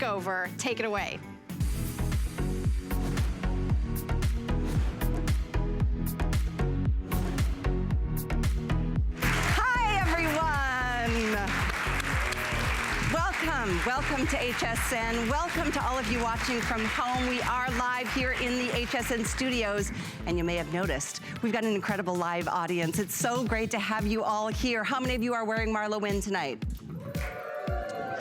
Makeover. Take it away. Welcome to HSN. Welcome to all of you watching from home. We are live here in the HSN studios, and you may have noticed we've got an incredible live audience. It's so great to have you all here. How many of you are wearing MarlaWynne tonight?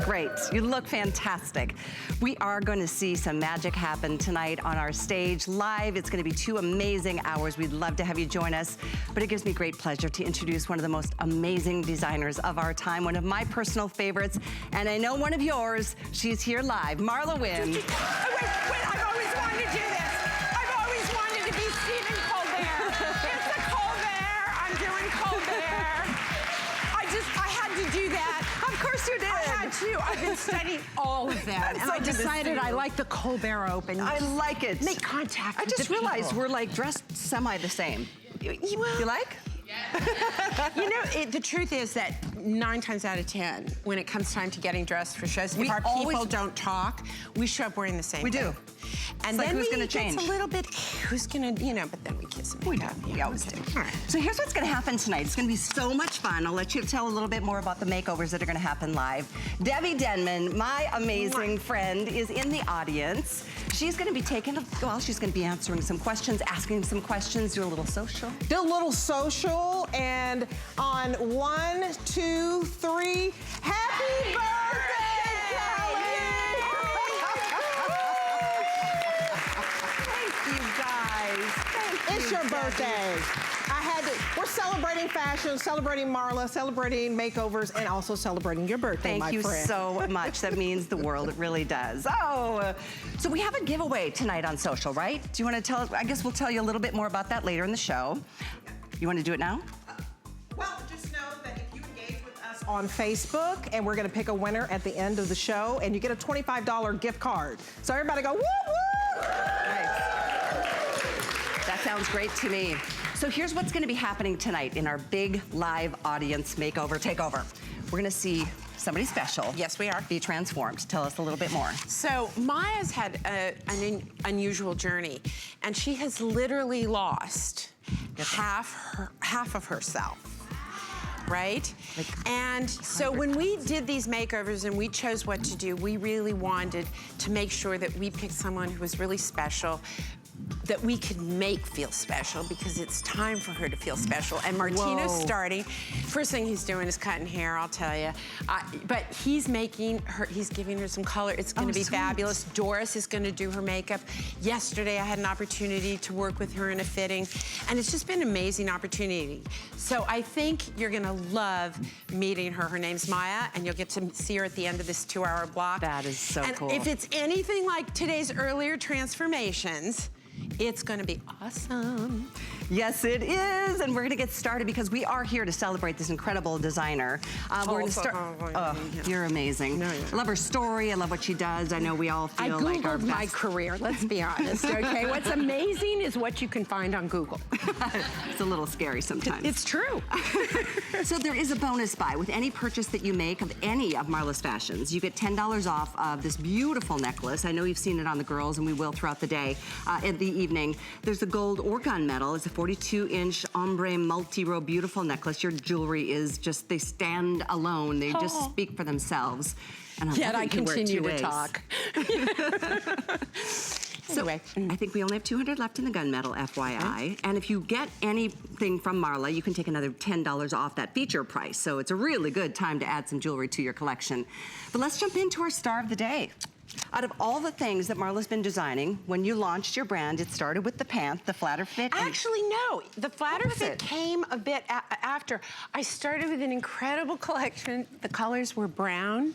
Great, you look fantastic. We are going to see some magic happen tonight on our stage live. It's going to be 2 amazing hours. We'd love to have you join us, but it gives me great pleasure to introduce one of the most amazing designers of our time, one of my personal favorites, and I know one of yours. She's here live, MarlaWynne. Wait, I've always wanted to do this. I've always wanted to be Stephen Colbert. It's a Colbert, I'm doing Colbert. I had to do that. Of course you did. I had to. I've been studying all of them. And so I decided I like the Colbert open. I like it. Make contact I with just the realized people. we're like dressed semi the same. You like? You know, the truth is that 9 times out of 10, when it comes time to getting dressed for shows, if our people don't talk, we show up wearing the same thing. We do. And it's then like, who's gonna change? It's a little bit, who's gonna, you know, but then we kiss and make up. We always do. All right. So here's what's gonna happen tonight. It's gonna be so much fun. I'll let you tell a little bit more about the makeovers that are gonna happen live. Debbie Denman, my amazing friend, is in the audience. She's gonna be she's gonna be answering some questions, asking some questions, do a little social. Do a little social, and on 1, 2, 3, happy birthday, Kelly! Thank you guys. Thank It's you, your birthday. We're celebrating fashion, celebrating Marla, celebrating makeovers, and also celebrating your birthday, my friend. Thank you so much. That means the world. It really does. Oh, so we have a giveaway tonight on social, right? Do you want to tell us? I guess we'll tell you a little bit more about that later in the show. You want to do it now? Well, just know that if you engage with us on Facebook, and we're going to pick a winner at the end of the show, and you get a $25 gift card. So everybody go, woo, woo! Nice. That sounds great to me. So here's what's gonna be happening tonight in our big live audience makeover takeover. We're gonna see somebody special. Yes, we are. Be transformed. Tell us a little bit more. So Maya's had an unusual journey, and she has literally lost half of herself. Right? And so when we did these makeovers and we chose what to do, we really wanted to make sure that we picked someone who was really special, that we could make feel special, because it's time for her to feel special. And Martino's starting. First thing he's doing is cutting hair, I'll tell you. But he's giving her some color. It's gonna be fabulous. Doris is gonna do her makeup. Yesterday I had an opportunity to work with her in a fitting, and it's just been an amazing opportunity. So I think you're gonna love meeting her. Her name's Maya, and you'll get to see her at the end of this 2-hour block. That is so cool. And if it's anything like today's earlier transformations, it's gonna be awesome. Yes, it is, and we're gonna get started because we are here to celebrate this incredible designer. We're gonna start. You're amazing. I love her story. I love what she does. I know we all feel like our Googled best. my career, let's be honest, okay? What's amazing is what you can find on Google. It's a little scary sometimes. It's true. So there is a bonus buy. With any purchase that you make of any of Marla's fashions, you get $10 off of this beautiful necklace. I know you've seen it on the girls, and we will throughout the day, in the evening. There's the gold or gunmetal. It's a 42-inch ombre multi-row beautiful necklace. Your jewelry is just, they stand alone. They just speak for themselves. And Yet I continue to talk. So anyway, I think we only have 200 left in the gunmetal, FYI. And if you get anything from Marla, you can take another $10 off that feature price. So it's a really good time to add some jewelry to your collection. But let's jump into our star of the day. Out of all the things that Marla's been designing, when you launched your brand, it started with the pant, the flatter fit. Actually, no. The flatter fit came a bit after. I started with an incredible collection. The colors were brown,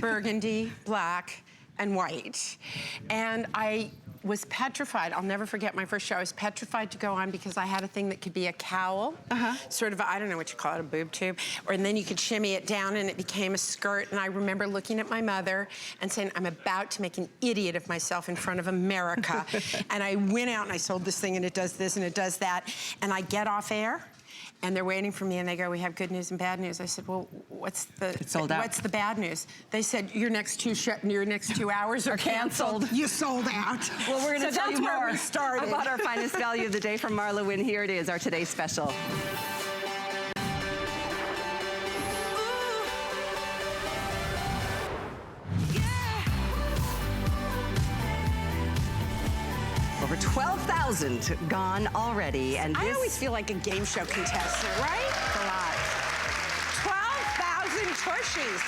burgundy, black, and white. And I was petrified. I'll never forget my first show. I was petrified to go on because I had a thing that could be a cowl, sort of, I don't know what you call it, a boob tube, and then you could shimmy it down and it became a skirt. And I remember looking at my mother and saying, I'm about to make an idiot of myself in front of America. And I went out and I sold this thing, and it does this and it does that. And I get off air, And they're waiting for me, and they go, "We have good news and bad news." I said, "Well, what's It's sold out. What's the bad news?" They said, your next 2 hours are canceled. You sold out. Well, we're going to tell you more we started. about our finest value of the day from MarlaWynne. Here it is, our today's special. Over 12,000 gone already, and I this always feel like a game show contestant, right? a lot. 12,000 tushies.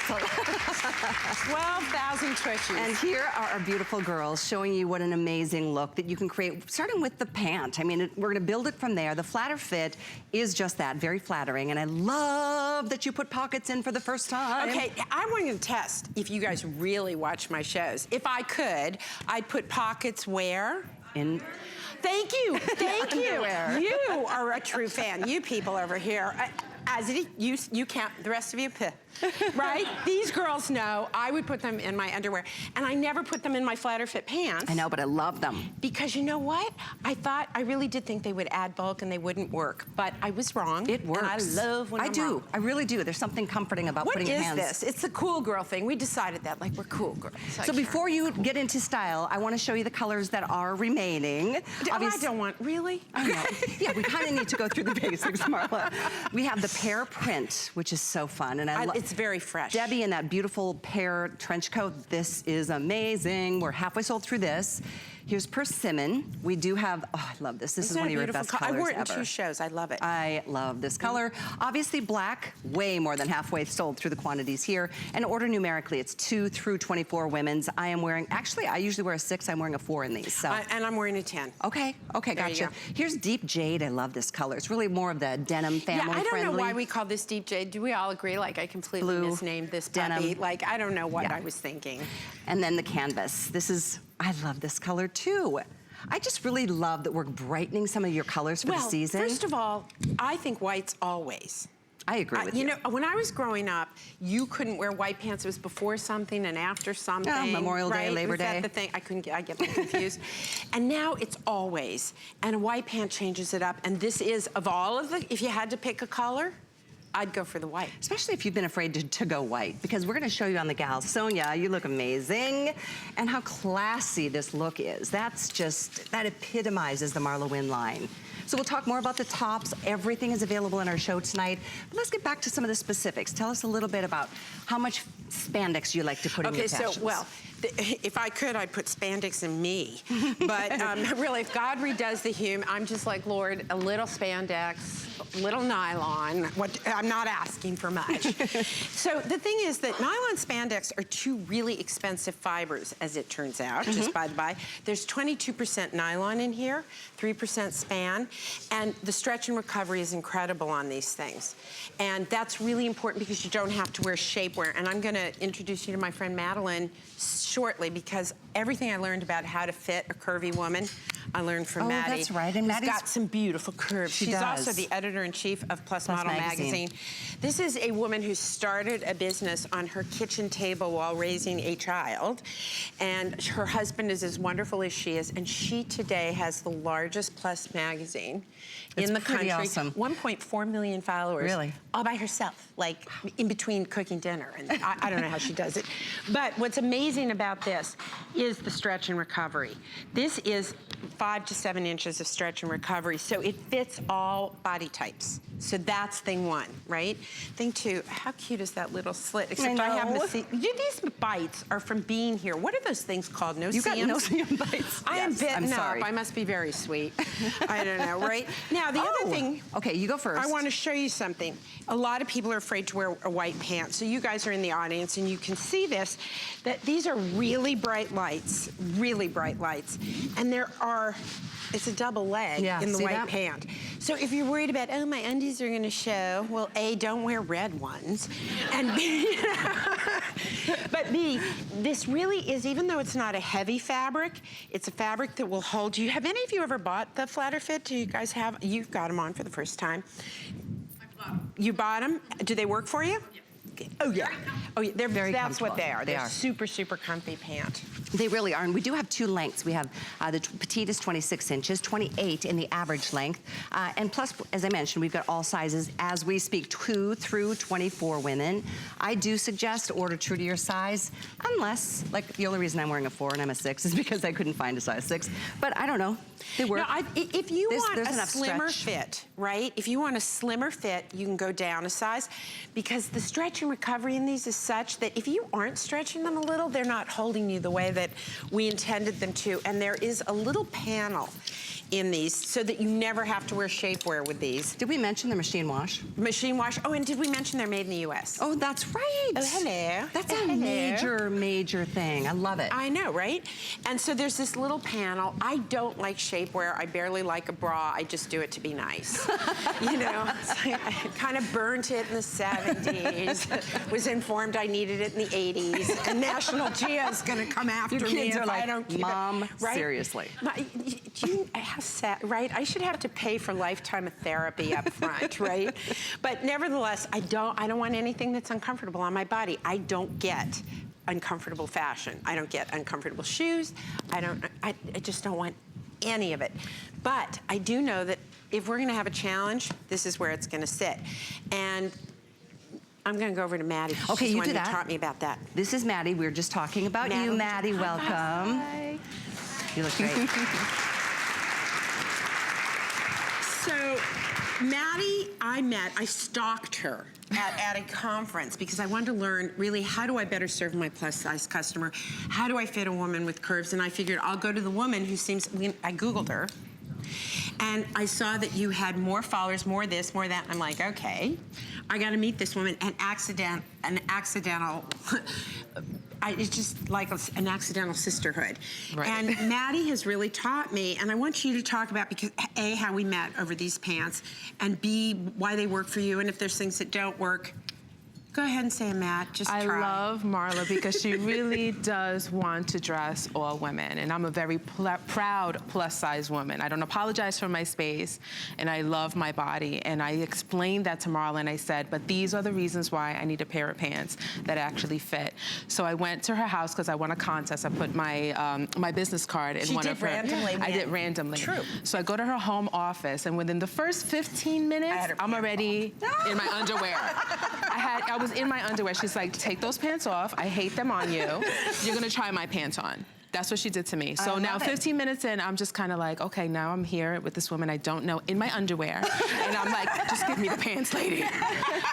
12,000 tushies. And here are our beautiful girls showing you what an amazing look that you can create, starting with the pant. I mean, we're gonna build it from there. The flatter fit is just that, very flattering, and I love that you put pockets in for the first time. Okay, I'm going to test if you guys really watch my shows. If I could, I'd put pockets where? In Thank you, thank you. Underwear. You are a true fan. You people over here. As it, you count, the rest of you, right? These girls know I would put them in my underwear, and I never put them in my flatter fit pants. I know, but I love them. Because you know what? I really did think they would add bulk and they wouldn't work, but I was wrong. It works. And I love when I'm wrong. I really do. There's something comforting about putting your hands. What is this? It's the cool girl thing. We decided that, like, we're cool girls. So before you get into style, I want to show you the colors that are remaining. I don't want, really? I know. Yeah, we kind of need to go through the basics, Marla. We have the pear print, which is so fun, and it's very fresh. Debbie in that beautiful pear trench coat. This is amazing. We're halfway sold through this. Here's persimmon. We do have, oh, I love this. This is one of your best colors ever. I wore it in 2 shows. I love it. I love this color. Obviously black, way more than halfway sold through the quantities here. And order numerically, it's 2 through 24 women's. I am wearing, actually, I usually wear a 6. I'm wearing a 4 in these. So. And I'm wearing a 10. Okay, gotcha. Go. Here's deep jade. I love this color. It's really more of the denim family friendly. Yeah, I don't know why we call this deep jade. Do we all agree? Like, I completely misnamed this puppy. Denim. Like, I don't know what I was thinking. And then the canvas. This is, I love this color too. I just really love that we're brightening some of your colors for the season. First of all, I think white's always. I agree with you. You know, when I was growing up, you couldn't wear white pants. It was before something and after something. Oh, Memorial Day, Labor Day. Was that the thing? I get them confused. And now it's always. And a white pant changes it up. And this is, of all of the, if you had to pick a color, I'd go for the white. Especially if you've been afraid to go white, because we're gonna show you on the gals. Sonia, you look amazing. And how classy this look is. That's just, that epitomizes the MarlaWynne line. So we'll talk more about the tops. Everything is available in our show tonight. But let's get back to some of the specifics. Tell us a little bit about how much spandex you like to put in your passions. Okay, so, well, if I could, I'd put spandex in me. But really, if God redoes the human, I'm just like, Lord, a little spandex, a little nylon. I'm not asking for much. So the thing is that nylon spandex are 2 really expensive fibers, as it turns out, just by the by. There's 22% nylon in here, 3% span, and the stretch and recovery is incredible on these things. And that's really important because you don't have to wear shapewear. And I'm gonna introduce you to my friend Madeline shortly, because everything I learned about how to fit a curvy woman, I learned from Maddie. Oh, that's right. And Maddie's got some beautiful curves. She's also the editor-in-chief of Plus Model Magazine. This is a woman who started a business on her kitchen table while raising a child. And her husband is as wonderful as she is. And she today has the largest Plus magazine in the country. Awesome. 1.4 million followers. Really? All by herself, like in between cooking dinner. And I don't know how she does it. But what's amazing about this is the stretch and recovery. This is 5 to 7 inches of stretch and recovery, so it fits all body types. So that's thing 1, right? Thing 2, how cute is that little slit? Except I happen to see, these bites are from being here. What are those things called? No-seams? You got no-seam bites. I am bitten up. Sorry. I must be very sweet. I don't know, right? Now, the other thing. Okay, you go first. I want to show you something. A lot of people are afraid to wear a white pants. So you guys are in the audience and you can see this, that these are really bright lights, And there are, it's a double leg in the white pant. So if you're worried about, oh, my undies are gonna show, well, A, don't wear red ones. And B, but B, this really is, even though it's not a heavy fabric, it's a fabric that will hold you. Have any of you ever bought the flatter fit? Do you guys have, you've got them on for the first time. I bought them. You bought them? Do they work for you? Yeah. Oh yeah. Oh yeah. They're Very That's what comfortable. they are. They They're are. super, super comfy pant. They really are, and we do have 2 lengths. We have the petite is 26 inches, 28 in the average length, and plus, as I mentioned, we've got all sizes as we speak, 2 through 24 women. I do suggest order true to your size, unless, like, the only reason I'm wearing a 4 and I'm a 6 is because I couldn't find a size 6. But I don't know. They work. No, if you want there's a enough slimmer stretch. fit, right? If you want a slimmer fit, you can go down a size, because the stretch and recovery in these is such that if you aren't stretching them a little, they're not holding you the way that we intended them to. And there is a little panel in these so that you never have to wear shapewear with these. Did we mention the machine wash? Machine wash. Oh, and did we mention they're made in the US? Oh, that's right. Oh, hello. That's a Hello. major, major thing. I love it. I know, right? And so there's this little panel. I don't like shapewear. I barely like a bra. I just do it to be nice. You know, it's like I kind of burnt it in the 70s, was informed I needed it in the 80s, and National Geo is going to come after Your me kids if are like, I don't keep Mom, it. Right? seriously. How sad, right? I should have to pay for lifetime of therapy up front, right? But nevertheless, I don't want anything that's uncomfortable on my body. I don't get uncomfortable fashion. I don't get uncomfortable shoes. I just don't want any of it. But I do know that if we're gonna have a challenge, this is where it's gonna sit. And I'm gonna go over to Maddie. Okay, She's the you one do who that. taught me about that. This is Maddie. We were just talking about you, Maddie. Welcome. Hi. You look great. So, Maddie, I stalked her at a conference because I wanted to learn really how do I better serve my plus size customer? How do I fit a woman with curves? And I figured I'll go to the woman who seems, I Googled her, and I saw that you had more followers, more this, more that. I'm like, okay, I got to meet this woman. It's just like an accidental sisterhood. Right. And Maddie has really taught me, and I want you to talk about, because A, how we met over these pants, and B, why they work for you, and if there's things that don't work. Go ahead and say, Matt, just try. I love Marla because she really does want to dress all women, and I'm a very proud plus-size woman. I don't apologize for my space, and I love my body, and I explained that to Marla, and I said, but these are the reasons why I need a pair of pants that actually fit. So I went to her house because I won a contest. I put my my business card in one of her. I did randomly. True. So I go to her home office, and within the first 15 minutes, I'm already in my underwear. I was in my underwear. She's like, take those pants off. I hate them on you. You're gonna try my pants on. That's what she did to me. So now 15 minutes in, I'm just kind of like, okay, now I'm here with this woman I don't know in my underwear. And I'm like, just give me the pants, lady.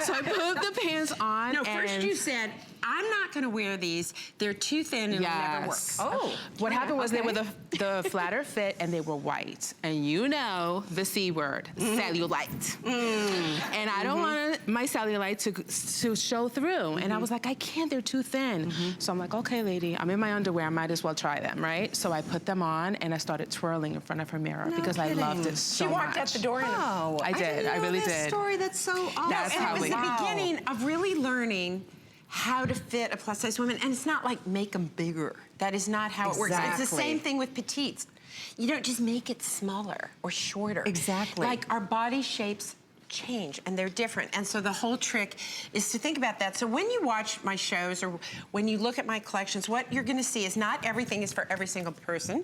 So I put the pants on. No, first you said, I'm not gonna wear these. They're too thin and it'll never work. Oh. What happened was they were the flatter fit and they were white. And you know the C word, cellulite. And I don't want my cellulite to show through. And I was like, I can't, they're too thin. So I'm like, okay, lady, I'm in my underwear, I might as well try them, right? So I put them on and I started twirling in front of her mirror because I loved it so much. She walked out the door. Oh, I did, I really did. Story, that's so awesome. That's And how it was we- the beginning of really learning how to fit a plus size woman. And it's not like make them bigger. That is not how it works. It's the Exactly. same thing with petites. You don't just make it smaller or shorter. Exactly. Like our body shapes change and they're different. And so the whole trick is to think about that. So when you watch my shows or when you look at my collections, what you're gonna see is not everything is for every single person.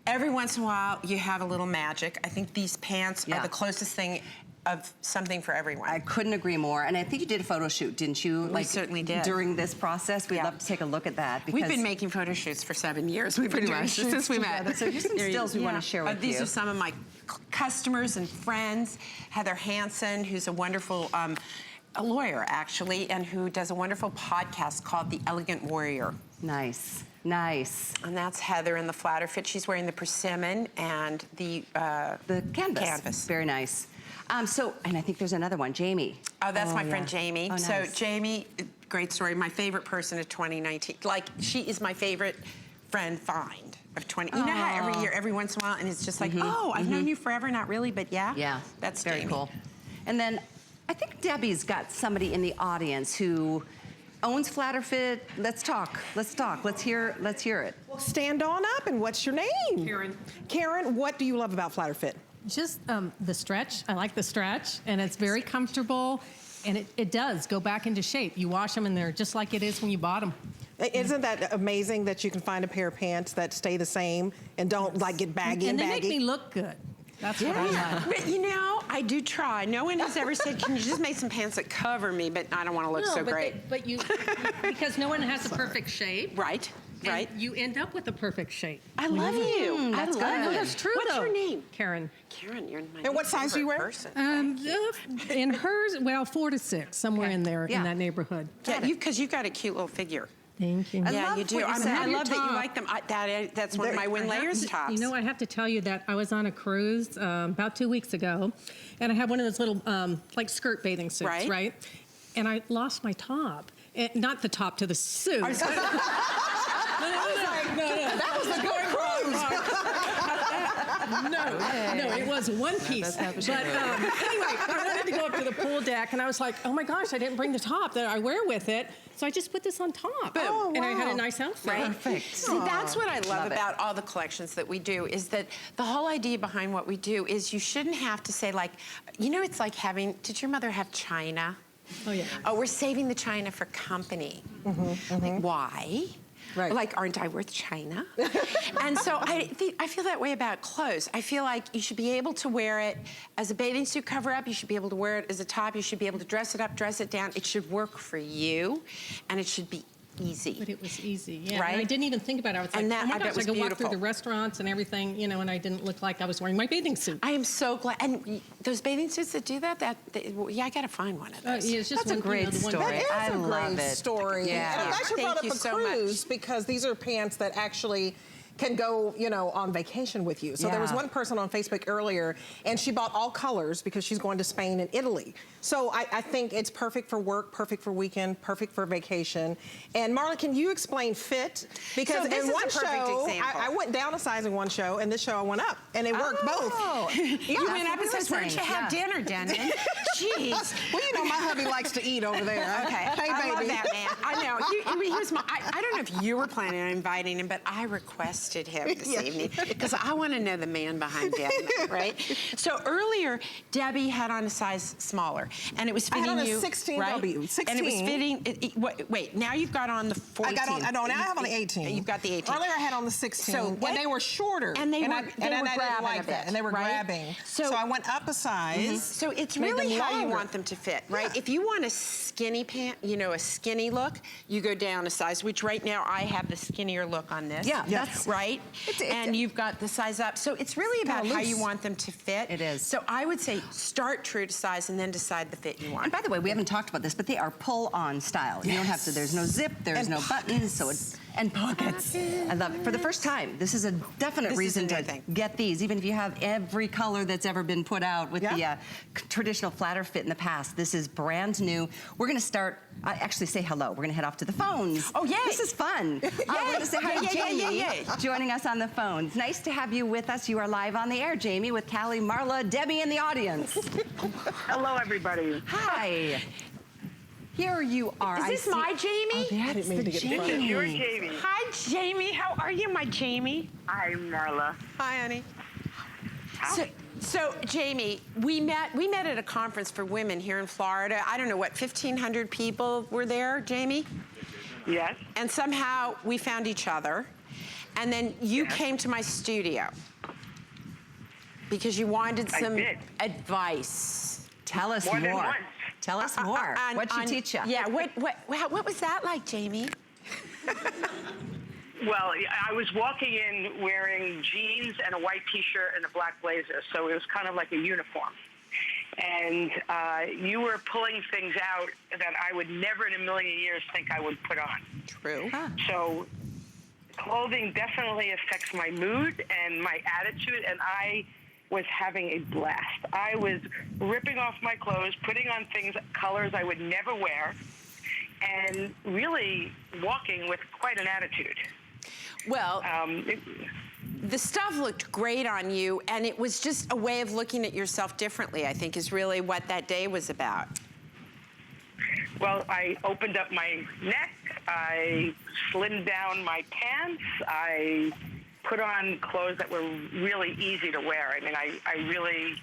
Every once in a while, you have a little magic. I think these pants are the closest thing of something for everyone. I couldn't agree more. And I think you did a photo shoot, didn't you? We certainly did. During this process, we'd love to take a look at that. Because We've been making photo shoots for 7 years. We've been Pretty doing much, shoots since we met. together. So here's some stills we want to share with you. These are some of my customers and friends. Heather Hansen, who's a wonderful, a lawyer actually, and who does a wonderful podcast called The Elegant Warrior. Nice, nice. And that's Heather in the flatter fit. She's wearing the persimmon and the canvas. Very nice. And I think there's another one, Jamie. Oh, that's my friend Jamie. Oh, So nice. Jamie, great story, my favorite person of 2019. Like, she is my favorite friend find of 20. You know how every year, every once in a while, and it's just like, oh, I've known you forever, not really, but yeah. Yeah, That's very Jamie. cool. And then I think Debbie's got somebody in the audience who owns Flatter Fit. Let's talk. Let's hear it. Well, stand on up, and what's your name? Karen. Karen, what do you love about Flatter Fit? Just the stretch. I like the stretch, and it's very comfortable. And it does go back into shape. You wash them and they're just like it is when you bought them. Isn't that amazing that you can find a pair of pants that stay the same and don't like get baggy and they baggy? make me look good. That's what I like. But you know, I do try. No one has ever said, can you just make some pants that cover me, but I don't want to look so great. But you, because no one has a perfect shape. Right, right. And you end up with a perfect shape. I love you. That's good. No, that's true, What's though. your name? Karen. Karen, you're my And what size do you wear? person. In hers, well, 4 to 6, somewhere in there, Yeah. in that neighborhood. Yeah, because you've got a cute little figure. Thank you. Yeah, love you do. what you I said. love that you Top. like them. That's one of my Wynne layers tops. You know, I have to tell you that I was on a cruise about 2 weeks ago, and I had one of those little, like, skirt bathing suits, Right. right? And I lost my top. Not the top to the suit. That was a good cruise. No, it was one piece. But anyway, I wanted to go up to the pool deck, and I was like, oh my gosh, I didn't bring the top that I wear with it. So I just put this on top. Boom. Oh, And I had wow. a nice outfit. Right? Perfect. See, that's what I love Love it. about all the collections that we do is that the whole idea behind what we do is you shouldn't have to say like, you know, it's like having, did your mother have china? Oh, yeah. Oh, we're saving the china for company. Like, why? Right. Like, aren't I worth china? And so I feel that way about clothes. I feel like you should be able to wear it as a bathing suit cover-up. You should be able to wear it as a top. You should be able to dress it up, dress it down. It should work for you, and it should be easy. But it was easy, yeah. Right? And I didn't even think about it. I was like, And that, oh my I bet gosh, I was could walk through beautiful. the restaurants and everything, you know, and I didn't look like I was wearing my bathing suit. I am so glad. And those bathing suits that do that, yeah, I got to find one of those. Yeah, it's just That's a one, great the one- story. That is I a love great it. story. Yeah. And I'm glad you Thank brought up you a so cruise much. because these are pants that actually can go, you know, on vacation with you. So there was Yeah. one person on Facebook earlier, and she bought all colors because she's going to Spain and Italy. So I think it's perfect for work, perfect for weekend, perfect for vacation. And Marla, can you explain fit? Because So this in is one a perfect show, example. I went down a size in one show, and this show I went up, and it worked both. You went up and said, where'd you have dinner, Denton? Jeez. Well, you know, my hubby likes to eat over there. Okay. Hey, I love baby. that man. I know. I don't know if you were planning on inviting him, but I requested him this evening because I want to know the man behind Debbie, right? So earlier, Debbie had on a size smaller, and it was I fitting had on a you, 16 right? W, 16. And it was fitting. Wait, now you've got on the 14. Now I have on the 18. You've got the 18. Earlier I had on the 16, So and they were shorter. And they were I grabbing didn't like a bit, that, and they were right? grabbing. So I went up a size. So it's made really them how you longer. want them to fit, right? Yeah. If you want a skinny pant, you know, a skinny look, you go down a size, which right now I have the skinnier look on this. Yeah, that's- right. And you've got the size up. So it's really about kinda how loose. you want them to fit. It is. So I would say start true to size and then decide the fit you want. And by the way, we haven't talked about this, but they are pull-on style. You don't have to, there's no zip, there's And no buttons, so it's, and pockets. I love it. For the first time, this is a definite This is a reason new to thing. get these, even if you have every color that's ever been put out with the Yeah. traditional flatter fit in the past. This is brand new. We're gonna start, actually say hello. We're gonna head off to the phones. Oh, yay. This is fun. We're gonna say hi to Jamie, joining us on the phones. Nice to have you with us. You are live on the air, Jamie, with Callie, Marla, Debbie in the audience. Hello, everybody. Hi. Here you are. Is this my Jamie? I didn't mean to get in front of you. You're Jamie. Hi, Jamie. How are you, my Jamie? I'm Marla. Hi, honey. So, Jamie, we met at a conference for women here in Florida. I don't know what, 1,500 people were there, Jamie? Yes. And somehow we found each other. And then you came to my studio because you wanted I some did. advice. Tell us More than more. once. Tell us more. What'd she teach you? Yeah, what was that like, Jamie? Well, I was walking in wearing jeans and a white T-shirt and a black blazer, so it was kind of like a uniform. And you were pulling things out that I would never in a million years think I would put on. True. So clothing definitely affects my mood and my attitude, and I was having a blast. I was ripping off my clothes, putting on things, colors I would never wear, and really walking with quite an attitude. Well, the stuff looked great on you, and it was just a way of looking at yourself differently, I think, is really what that day was about. Well, I opened up my neck, I slimmed down my pants, I put on clothes that were really easy to wear. I mean, I really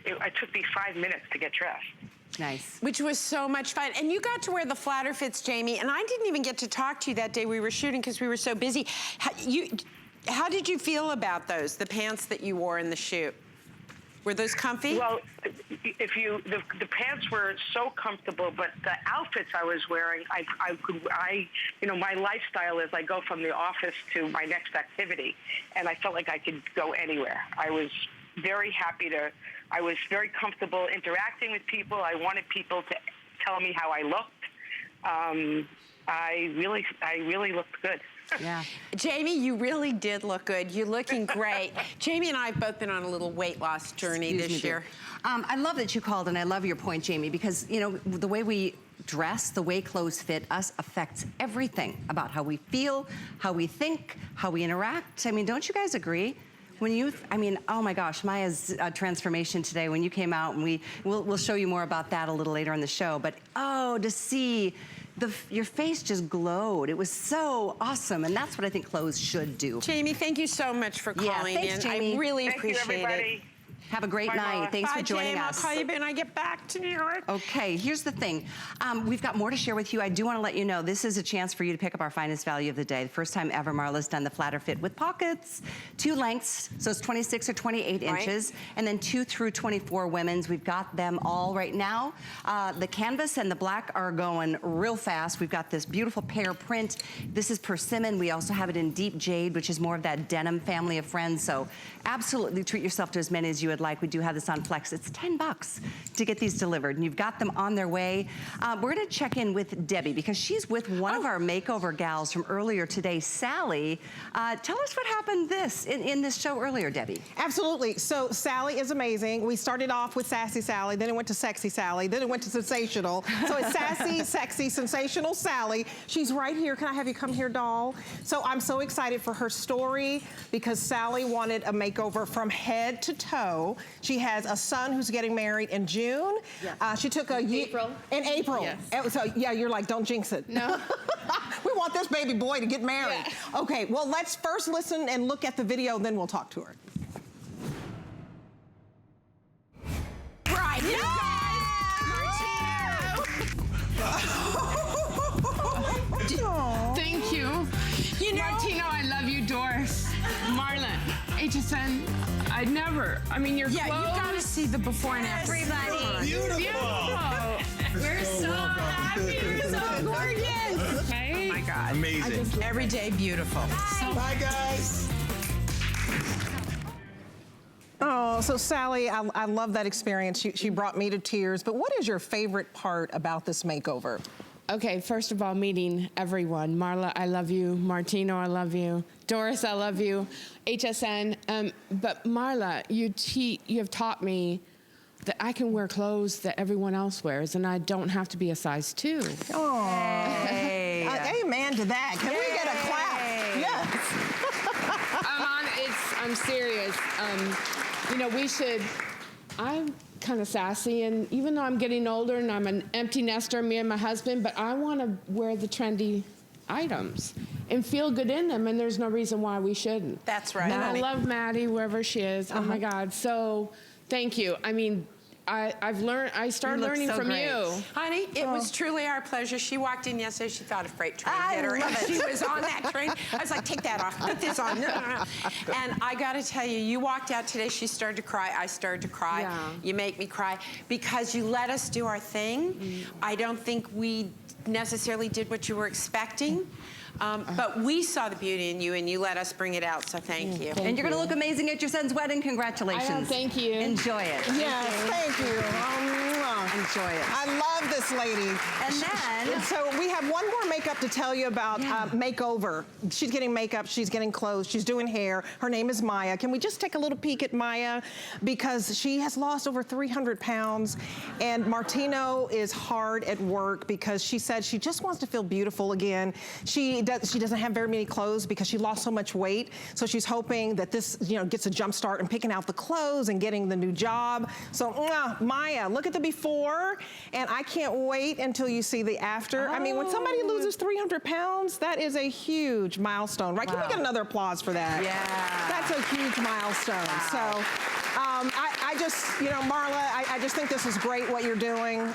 it took me 5 minutes to get dressed. Nice. Which was so much fun. And you got to wear the flatter fits, Jamie, and I didn't even get to talk to you that day we were shooting because we were so busy. How did you feel about those, the pants that you wore in the shoot? Were those comfy? Well, the pants were so comfortable, but the outfits I was wearing, my lifestyle is I go from the office to my next activity, and I felt like I could go anywhere. I was very happy I was very comfortable interacting with people. I wanted people to tell me how I looked. I really looked good. Yeah. Jamie, you really did look good. You're looking great. Jamie and I have both been on a little weight loss journey this year. I love that you called, and I love your point, Jamie, because, you know, the way we dress, the way clothes fit us affects everything about how we feel, how we think, how we interact. I mean, don't you guys agree? Oh my gosh, Maya's transformation today when you came out, and we'll show you more about that a little later in the show, but to see your face just glowed. It was so awesome, and that's what I think clothes should do. Jamie, thank you so much for calling in. Thanks, Jamie. I really appreciate it. Have a great night. Thanks for joining us. I'll call you when I get back to New York. Okay, here's the thing. We've got more to share with you. I do want to let you know this is a chance for you to pick up our finest value of the day. The first time ever Marla's done the flatter fit with pockets. 2 lengths, so it's 26 or 28 inches, and then 2 through 24 women's. We've got them all right now. The canvas and the black are going real fast. We've got this beautiful pear print. This is persimmon. We also have it in deep jade, which is more of that denim family of friends. So absolutely treat yourself to as many as you would like. We do have this on Flex. It's $10 to get these delivered, and you've got them on their way. We're gonna check in with Debbie because she's with one of our makeover gals from earlier today, Sally. Tell us what happened in this show earlier, Debbie. Absolutely. So Sally is amazing. We started off with Sassy Sally, then it went to Sexy Sally, then it went to Sensational. So it's Sassy, Sexy, Sensational Sally. She's right here. Can I have you come here, doll? So I'm so excited for her story because Sally wanted a makeover from head to toe. She has a son who's getting married in June. Yes. She took a year. April. In April. Yes. So yeah, you're like, don't jinx it. No. We want this baby boy to get married. Yeah. Okay, well, let's first listen and look at the video, then we'll talk to her. Right. Yeah! Thank you. Martino, I love you. Doris, Marla, HSN, your clothes. Yeah, you gotta see the before and after. Everybody. Beautiful. We're so happy. We're so gorgeous. Okay. Oh my God. Amazing. Every day beautiful. Bye, guys. Oh, so Sally, I love that experience. She brought me to tears, but what is your favorite part about this makeover? Okay, first of all, meeting everyone. Marla, I love you. Martino, I love you. Doris, I love you. HSN. But Marla, you have taught me that I can wear clothes that everyone else wears, and I don't have to be a size 2. Oh, hey. Amen to that. Can we get a clap? Yes. I'm serious. I'm kind of sassy, and even though I'm getting older and I'm an empty nester, me and my husband, but I want to wear the trendy items and feel good in them, and there's no reason why we shouldn't. That's right. And I love Maddie, wherever she is. Oh my God. So thank you. I mean, I started learning from you. Honey, it was truly our pleasure. She walked in yesterday, she thought a freight train hit her, and she was on that train. I was like, take that off, put this on. No. And I gotta tell you, you walked out today, she started to cry, I started to cry. Yeah. You make me cry because you let us do our thing. I don't think we necessarily did what you were expecting. But we saw the beauty in you, and you let us bring it out, so thank you. And you're going to look amazing at your son's wedding. Congratulations. Thank you. Enjoy it. Yes, thank you. Enjoy it. I love this lady. And then... So we have one more makeup to tell you about, Makeover. She's getting makeup, she's getting clothes, she's doing hair. Her name is Maya. Can we just take a little peek at Maya? Because she has lost over 300 pounds, and Martino is hard at work because she said she just wants to feel beautiful again. She doesn't have very many clothes because she lost so much weight. So she's hoping that this, gets a jump start in picking out the clothes and getting the new job. So Maya, look at the before, and I can't wait until you see the after. I mean, when somebody loses 300 pounds, that is a huge milestone, right? Can we get another applause for that? Yeah. That's a huge milestone. So I I just, you know, Marla, I just think this is great what you're doing.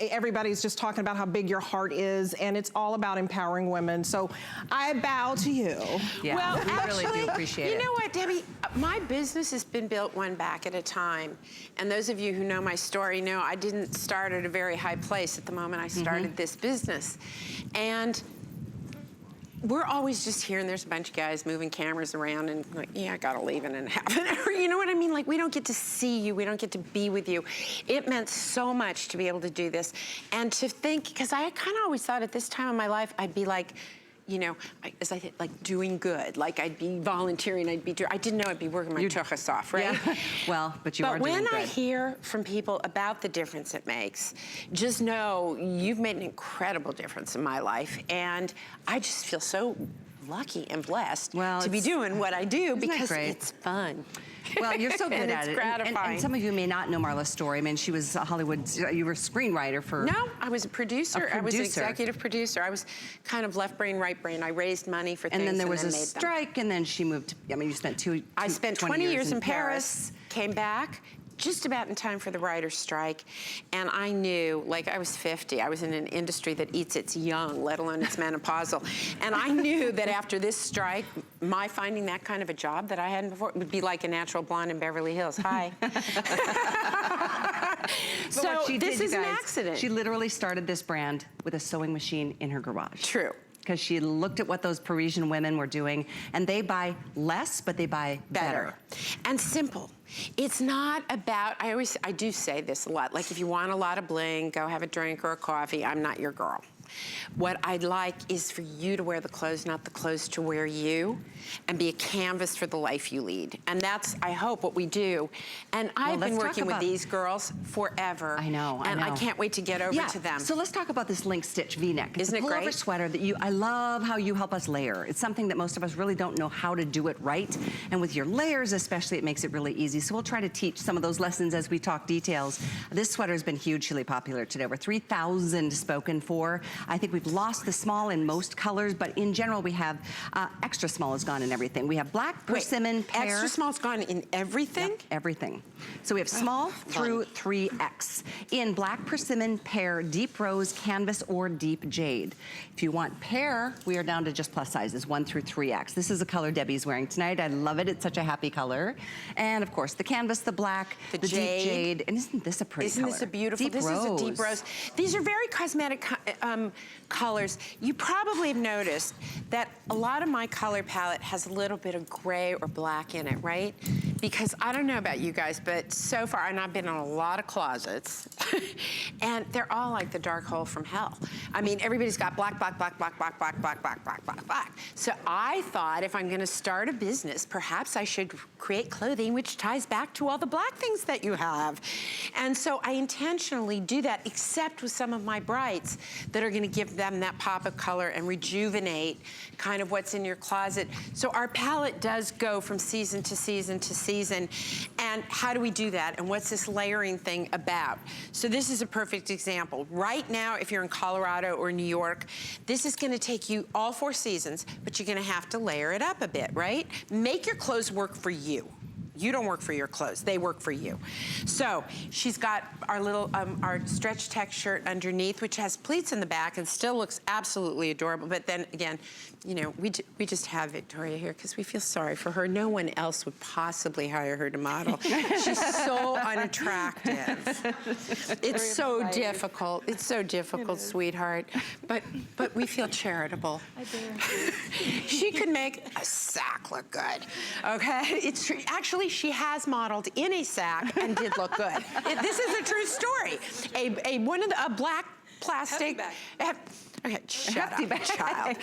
Everybody's just talking about how big your heart is, and it's all about empowering women. So I bow to you. Yeah, well, we actually, really do appreciate it. You know what, Debbie? My business has been built one back at a time. And those of you who know my story know I didn't start at a very high place at the moment I started this business. And we're always just here, and there's a bunch of guys moving cameras around and like, yeah, I gotta leave in a half an hour. You know what I mean? Like, we don't get to see you. We don't get to be with you. It meant so much to be able to do this. And to think, because I kind of always thought at this time of my life, I'd be like, you know, like doing good. Like I'd be volunteering, I didn't know I'd be working my tuchus off, right? Yeah. Well, but you are doing good. But when I hear from people about the difference it makes, just know you've made an incredible difference in my life. And I just feel so lucky and blessed to be doing what I do because it's fun. Well, you're so good at it's it. gratifying. And some of you may not know Marla's story. I mean, she was a Hollywood, you were a screenwriter for... No, I was a producer. I was an executive producer. I was kind of left brain, right brain. I raised money for things and then there was a strike, and then she moved, I mean, you spent I spent 20 years in Paris, came back, just about in time for the writer's strike. And I knew, like I was 50, I was in an industry that eats its young, let alone its menopausal. And I knew that after this strike, my finding that kind of a job that I hadn't before would be like a natural blonde in Beverly Hills. Hi. So this is an accident. She literally started this brand with a sewing machine in her garage. True. Because she looked at what those Parisian women were doing, and they buy less, but they buy better. And simple. It's not about, I do say this a lot, like if you want a lot of bling, go have a drink or a coffee, I'm not your girl. What I'd like is for you to wear the clothes, not the clothes to wear you, and be a canvas for the life you lead. And that's, I hope, what we do. And I've been working with these girls forever. I know, and I can't wait to get over to them. So let's talk about this link stitch V-neck. Isn't it great? It's a pullover sweater that I love how you help us layer. It's something that most of us really don't know how to do it right. And with your layers especially, it makes it really easy. So we'll try to teach some of those lessons as we talk details. This sweater has been hugely popular today. Over 3,000 spoken for. I think we've lost the small in most colors, but in general we have extra small is gone in everything. We have black persimmon pear. Extra small is gone in everything? Yep, everything. So we have small through 3X. In black persimmon, pear, deep rose, canvas, or deep jade. If you want pear, we are down to just plus sizes, 1 through 3X. This is the color Debbie's wearing tonight. I love it. It's such a happy color. And of course, the canvas, the black, the deep jade. And isn't this a pretty color? Isn't this a beautiful? Deep this rose. is a deep rose. These are very cosmetic colors. You probably have noticed that a lot of my color palette has a little bit of gray or black in it, right? Because I don't know about you guys, but so far, and I've been in a lot of closets, and they're all like the dark hole from hell. I mean, everybody's got black, black, black, black, black, black, black, black, black, black, black. So I thought if I'm gonna start a business, perhaps I should create clothing which ties back to all the black things that you have. And so I intentionally do that, except with some of my brights that are gonna give them that pop of color and rejuvenate kind of what's in your closet. So our palette does go from season to season to season. And how do we do that? And what's this layering thing about? So this is a perfect example. Right now, if you're in Colorado or New York, this is gonna take you all 4 seasons, but you're gonna have to layer it up a bit, right? Make your clothes work for you. You don't work for your clothes, they work for you. So she's got our little, our stretch tech shirt underneath, which has pleats in the back and still looks absolutely adorable. But then again, you know, we just have Victoria here because we feel sorry for her. No one else would possibly hire her to model. She's so unattractive. It's so difficult. It's so difficult, sweetheart. But we feel charitable. I do. She could make a sack look good, okay? It's true. Actually, she has modeled in a sack and did look good. This is a true story. A black plastic. Okay, shut up, child.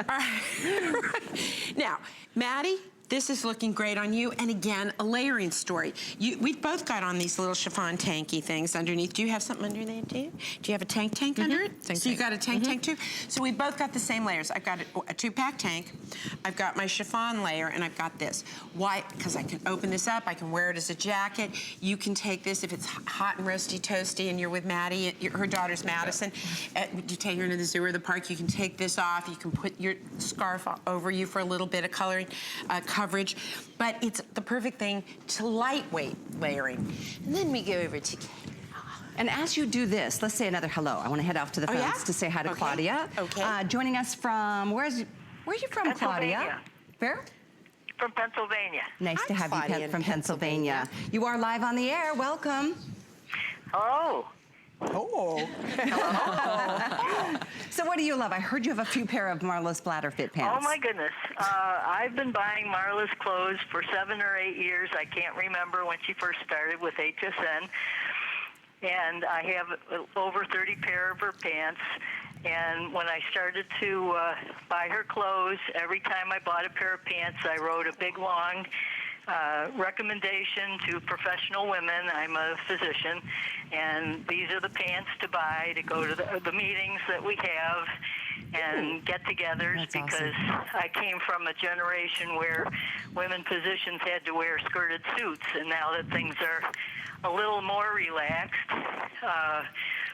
All right. Now, Maddie, this is looking great on you. And again, a layering story. We've both got on these little chiffon tanky things underneath. Do you have something under there too? Do you have a tank under it? So you got a tank too? So we both got the same layers. I've got a 2-pack tank. I've got my chiffon layer, and I've got this. Why? Because I can open this up. I can wear it as a jacket. You can take this if it's hot and roasty toasty and you're with Maddie, her daughter's Madison. You take her to the zoo or the park, you can take this off. You can put your scarf over you for a little bit of coloring, coverage, but it's the perfect thing to lightweight layering. And then we go over to Kate. And as you do this, let's say another hello. I want to head off to the phones to say hi to Claudia. Okay. Joining us from, where are you from, Claudia? Where? From Pennsylvania. Nice to have Claudia you in from Pennsylvania. You are live on the air. Welcome. Hello. Oh. So what do you love? I heard you have a few pair of Marla's Bladder Fit pants. Oh my goodness. I've been buying Marla's clothes for 7 or 8 years. I can't remember when she first started with HSN. And I have over 30 pair of her pants. And when I started to buy her clothes, every time I bought a pair of pants, I wrote a big, long recommendation to professional women. I'm a physician, and these are the pants to buy to go to the meetings that we have and get-togethers, because I came from a generation where women physicians had to wear skirted suits, and now that things are a little more relaxed,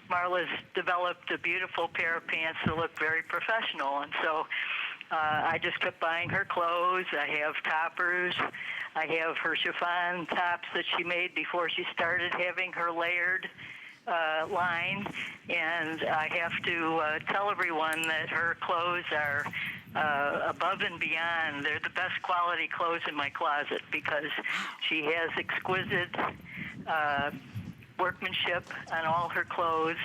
Marla's developed a beautiful pair of pants that look very professional, and so I just kept buying her clothes. I have toppers. I have her chiffon tops that she made before she started having her layered line, and I have to tell everyone that her clothes are above and beyond. They're the best quality clothes in my closet, because she has exquisite workmanship on all her clothes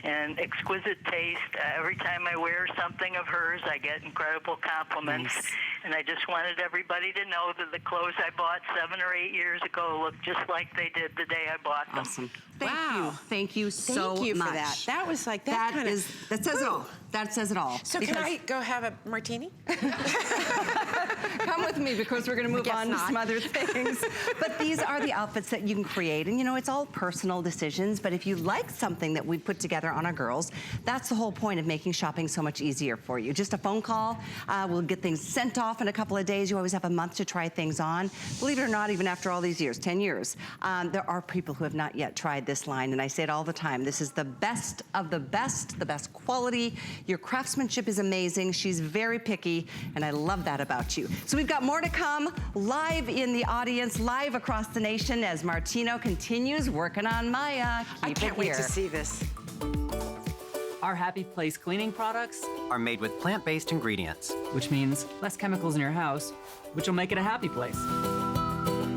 and exquisite taste. Every time I wear something of hers, I get incredible compliments. Nice. And I just wanted everybody to know that the clothes I bought 7 or 8 years ago look just like they did the day I bought them. Awesome. Thank you so much. Thank you for that. That was like that kind of... That says it all. That says it all. So can I go have a martini? Come with me, because we're going to move on to some other things. But these are the outfits that you can create. And, you know, it's all personal decisions. But if you like something that we put together on our girls, that's the whole point of making shopping so much easier for you. Just a phone call. We'll get things sent off in a couple of days. You always have a month to try things on. Believe it or not, even after all these years, 10 years, there are people who have not yet tried this line. And I say it all the time. This is the best of the best quality. Your craftsmanship is amazing. She's very picky, and I love that about you. So we've got more to come live in the audience, live across the nation, as Martino continues working on Maya. I can't wait to see this. Our Happy Place cleaning products are made with plant-based ingredients. which means less chemicals in your house, which will make it a happy place.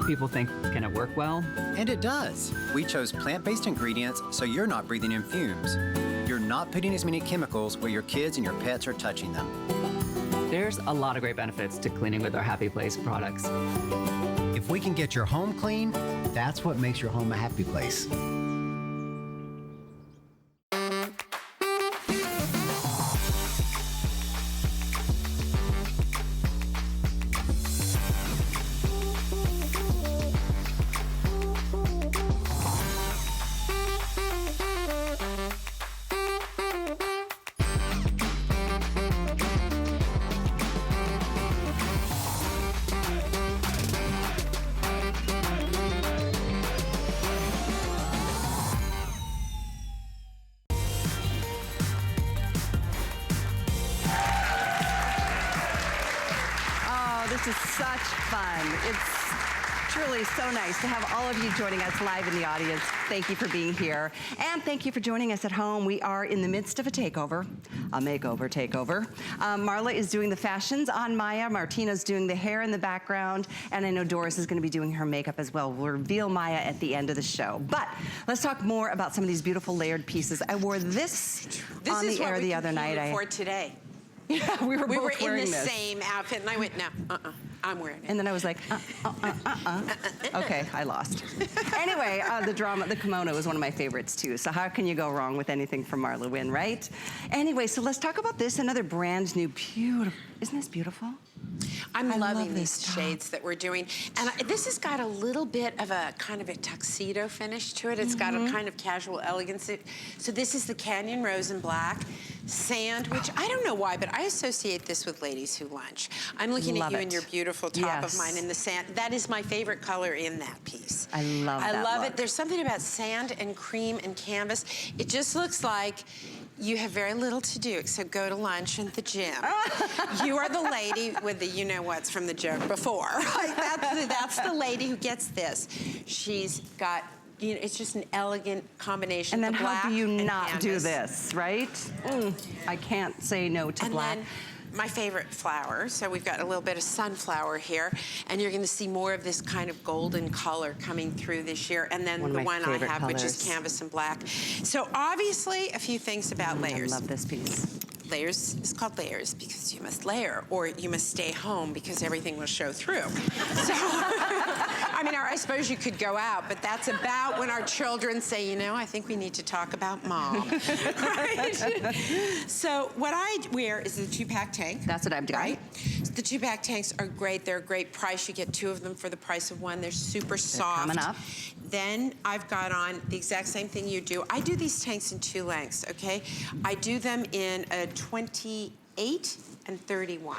People think, can it work well? And it does. We chose plant-based ingredients so you're not breathing in fumes. You're not putting as many chemicals where your kids and your pets are touching them. There's a lot of great benefits to cleaning with our Happy Place products. If we can get your home clean, that's what makes your home a happy place. This is such fun. It's truly so nice to have all of you joining us live in the audience. Thank you for being here. And thank you for joining us at home. We are in the midst of a takeover, a makeover takeover. Marla is doing the fashions on Maya. Martina's doing the hair in the background. And I know Doris is going to be doing her makeup as well. We'll reveal Maya at the end of the show. But let's talk more about some of these beautiful layered pieces. I wore this on the air the other night. For today. Yeah, we were both wearing in the this. same outfit, and I went, no, I'm wearing it. And then I was like, okay, I lost. Anyway, the kimono is one of my favorites too. So how can you go wrong with anything from MarlaWynne, right? Anyway, so let's talk about this, another brand new, beautiful, isn't this beautiful? I'm loving love these this shades that we're doing. And this has got a little bit of a kind of a tuxedo finish to it. It's got a kind of casual elegance. So this is the Canyon Rose in black. Sand, which I don't know why, but I associate this with ladies who lunch. I'm looking at you in your beautiful top of mine in the sand. That is my favorite color in that piece. I love that I love look. it. There's something about sand and cream and canvas. It just looks like You have very little to do except go to lunch and the gym. You are the lady with the you-know-whats from the joke before. Like, that's the lady who gets this. She's got, it's just an elegant combination and then of black how do you not canvas. do this, right? I can't say no to black. Then, my favorite flower, so we've got a little bit of sunflower here, and you're gonna see more of this kind of golden color coming through this year, and then the one I have, which is canvas and black. So obviously, a few things about layers. I love this piece. Layers is called layers because you must layer, or you must stay home because everything will show through. So, I mean, I suppose you could go out, but that's about when our children say, I think we need to talk about mom. Right? So what I wear is the 2-pack tank. That's what I've done. Right? The 2-pack tanks are great. They're a great price. You get 2 of them for the price of 1. They're super soft. Coming up. Then I've got on the exact same thing you do. I do these tanks in 2 lengths, okay? I do them in a 28 and 31.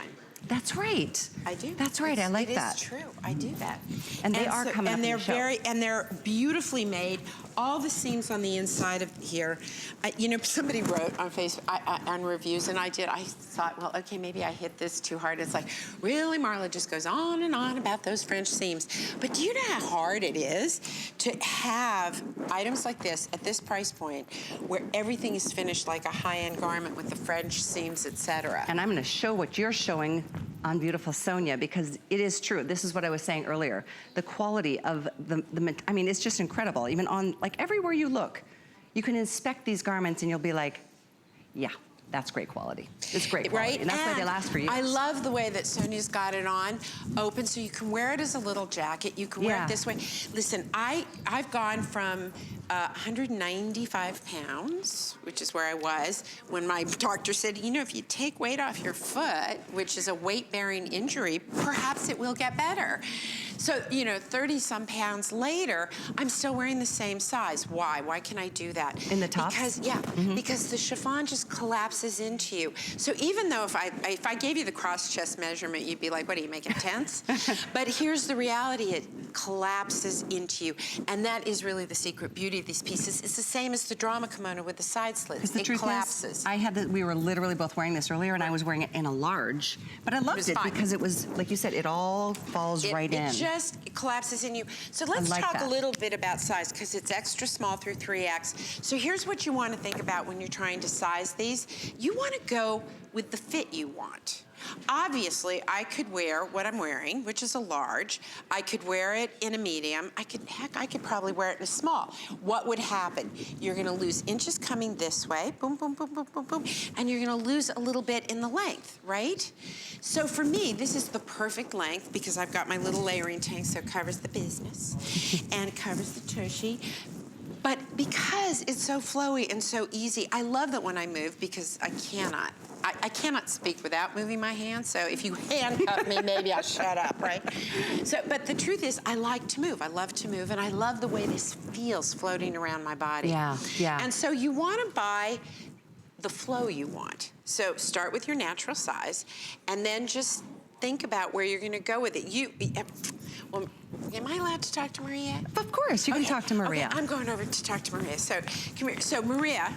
That's right. I do. That's right. I like that. It is true. I do that. And they are coming up in the show. And they're beautifully made. All the seams on the inside of here. Somebody wrote on Facebook on reviews, and I thought, well, okay, maybe I hit this too hard. It's like, really, Marla just goes on and on about those French seams. But do you know how hard it is to have items like this at this price point, where everything is finished like a high-end garment with the French seams, etc. And I'm going to show what you're showing on Beautiful Sonia, because it is true. This is what I was saying earlier. The quality of I mean, it's just incredible. Even on, like, everywhere you look, you can inspect these garments and you'll be like, yeah, that's great quality. It's great quality. Right? And that's why they last for years. I love the way that Sonia's got it on, open, so you can wear it as a little jacket. You can wear it this way. Listen, I've gone from 195 pounds, which is where I was, when my doctor said, if you take weight off your foot, which is a weight-bearing injury, perhaps it will get better. So, 30-some pounds later, I'm still wearing the same size. Why? Why can I do that? In the top? Because the chiffon just collapses into you. So even though if I gave you the cross-chest measurement, you'd be like, what, are you making tents? But here's the reality. It collapses into you. And that is really the secret beauty of these pieces. It's the same as the drama kimono with the side slits. It collapses. We were literally both wearing this earlier, and I was wearing it in a large. But I loved it because it was, like you said, it all falls right in. It collapses in you. So let's talk a little bit about size, because it's extra small through 3X. So here's what you want to think about when you're trying to size these. You want to go with the fit you want. Obviously, I could wear what I'm wearing, which is a large. I could wear it in a medium. I could probably wear it in a small. What would happen? You're going to lose inches coming this way, boom, boom, boom, boom, boom, boom, and you're going to lose a little bit in the length, right? So for me, this is the perfect length because I've got my little layering tank, so it covers the business and it covers the tushy. But because it's so flowy and so easy, I love that when I move because I cannot speak without moving my hands. So if you handcuff me, maybe I'll shut up, right? So, but the truth is, I like to move. I love to move, and I love the way this feels floating around my body. Yeah. And so you want to buy the flow you want. So start with your natural size, and then just think about where you're going to go with it. Well, am I allowed to talk to Maria? Of course, you can talk to Maria. Okay, I'm going over to talk to Maria. So, come here. So, Maria,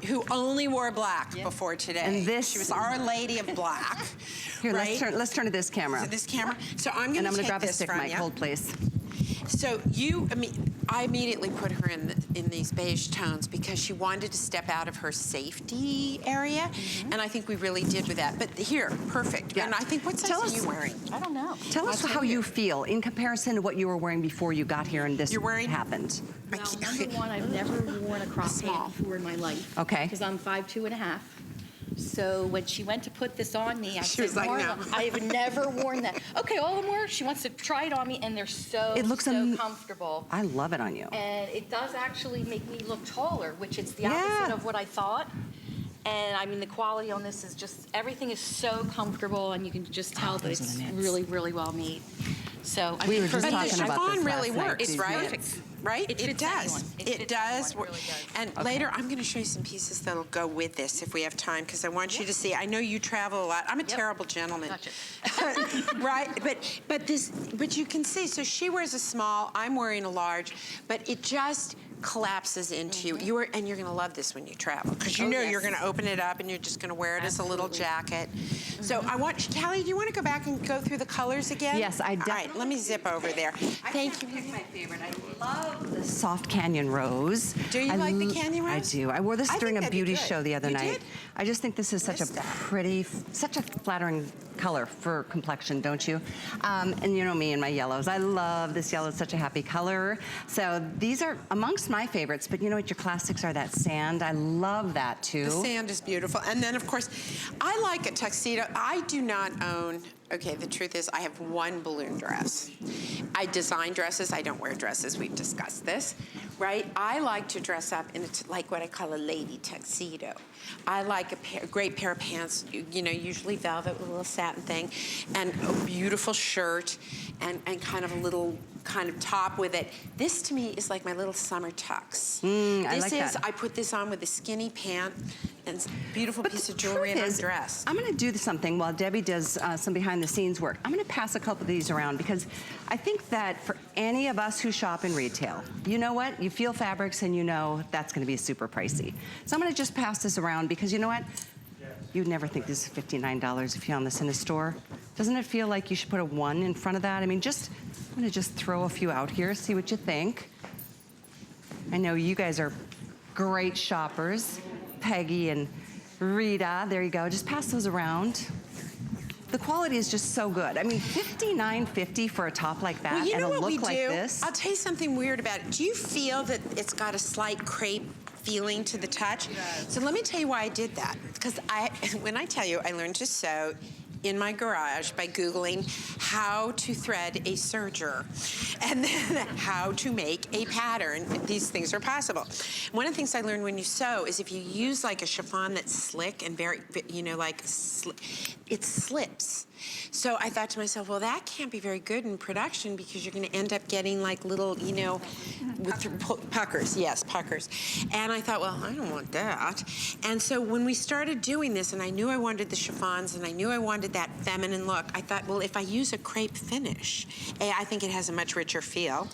who only wore black before today. And she was Our Lady of Black. Here, right? let's turn to this camera. So this camera. So I'm going to take grab a this stick, from Mike. you. Hold, please. So I immediately put her in these beige tones because she wanted to step out of her safety area, and I think we really did with that. But here, perfect. Yeah. And I think, what size are you wearing? I don't know. Tell us how you feel in comparison to what you were wearing before you got here and this happened. Well, number one, I've never worn a crop pant before in my life. Okay. Because I'm 5'2½". So when she went to put this on me, I said, was like, Marla, no. I have never worn that. Okay, all of them were. She wants to try it on me, and they're so comfortable. I love it on you. And it does actually make me look taller, which is the opposite of what I thought. And I mean, the quality on this is just, everything is so comfortable, and you can just tell that it's really, really well made. So we were just talking about this chiffon really last works, night. right? Perfect. Right? It does. It does. Really does. And later, I'm going to show you some pieces that'll go with this if we have time, because I want you to see. I know you travel a lot. I'm a terrible gentleman. Right? But you can see. So she wears a small. I'm wearing a large. But it just collapses into you. And you're gonna love this when you travel, because you know you're gonna open it up and you're just gonna wear it as a little jacket. So I want, Callie, do you want to go back and go through the colors again? Yes, I do. All right, let me zip over there. Thank you. Pick my favorite. I love the soft canyon rose. Do you like the canyon rose? I do. I wore this during a beauty show the other You night. did? I just think this is such a pretty, such a flattering color for complexion, don't you? And you know me and my yellows. I love this yellow. It's such a happy color. So these are amongst my favorites, but you know what? Your classics are that sand. I love that too. The sand is beautiful. And then, of course, I like a tuxedo. I do not own, okay, the truth is I have one balloon dress. I design dresses. I don't wear dresses. We've discussed this, right? I like to dress up in like what I call a lady tuxedo. I like a great pair of pants, you know, usually velvet with a little satin thing, and a beautiful shirt, and kind of a little kind of top with it. This to me is like my little summer tux. I like that. I put this on with a skinny pant and beautiful piece of jewelry and a dress. I'm gonna do something while Debbie does some behind the scenes work. I'm gonna pass a couple of these around because I think that for any of us who shop in retail, you know what? You feel fabrics and you know that's gonna be super pricey. So I'm gonna just pass this around because you know what? You'd never think this is $59 if you found this in a store. Doesn't it feel like you should put a 1 in front of that? I mean, I'm gonna just throw a few out here, see what you think. I know you guys are great shoppers. Peggy and Rita, there you go. Just pass those around. The quality is just so good. I mean, $59.50 for a top like that you and know a what look we like do? this. I'll tell you something weird about it. Do you feel that it's got a slight crepe feeling to the touch? So let me tell you why I did that. Because when I tell you I learned to sew in my garage by Googling how to thread a serger and then how to make a pattern. These things are possible. One of the things I learned when you sew is if you use like a chiffon that's slick and very, you know, like it slips. So I thought to myself, well, that can't be very good in production because you're going to end up getting like little, you know, with puckers. Yes, puckers. And I thought, well, I don't want that. And so when we started doing this, and I knew I wanted the chiffons, and I knew I wanted that feminine look, I thought, well, if I use a crepe finish, I think it has a much richer feel.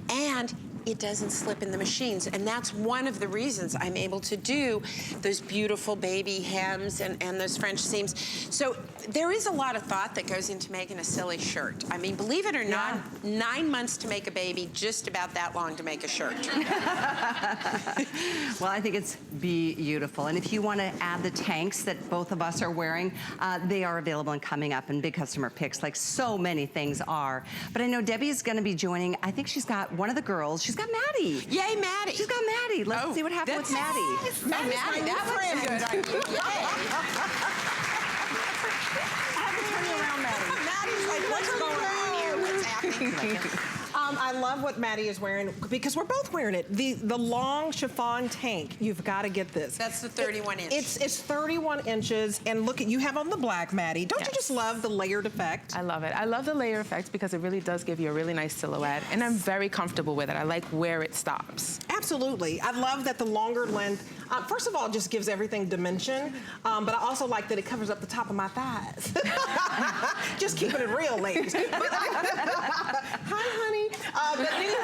And it doesn't slip in the machines. And that's one of the reasons I'm able to do those beautiful baby hems and those French seams. So there is a lot of thought that goes into making a silly shirt. I mean, believe it or not, 9 months to make a baby, just about that long to make a shirt. Well, I think it's beautiful. And if you want to add the tanks that both of us are wearing, they are available and coming up in big customer picks, like so many things are. But I know Debbie's going to be joining. I think she's got one of the girls. She's got Maddie. Yay, Maddie. She's got Maddie. Let's see what happened with Maddie. Maddie, that was a good idea. I have to turn you around, Maddie. Maddie's like, what's going on here? What's happening? I love what Maddie is wearing because we're both wearing it. The long chiffon tank, you've got to get this. That's the 31 inch. It's 31 inches, and look at, you have on the black, Maddie. Don't you just love the layered effect? I love it. I love the layer effect because it really does give you a really nice silhouette, and I'm very comfortable with it. I like where it stops. Absolutely. I love that the longer length, first of all, it just gives everything dimension, but I also like that it covers up the top of my thighs. Just keeping it real, ladies. Hi, honey. But anyway,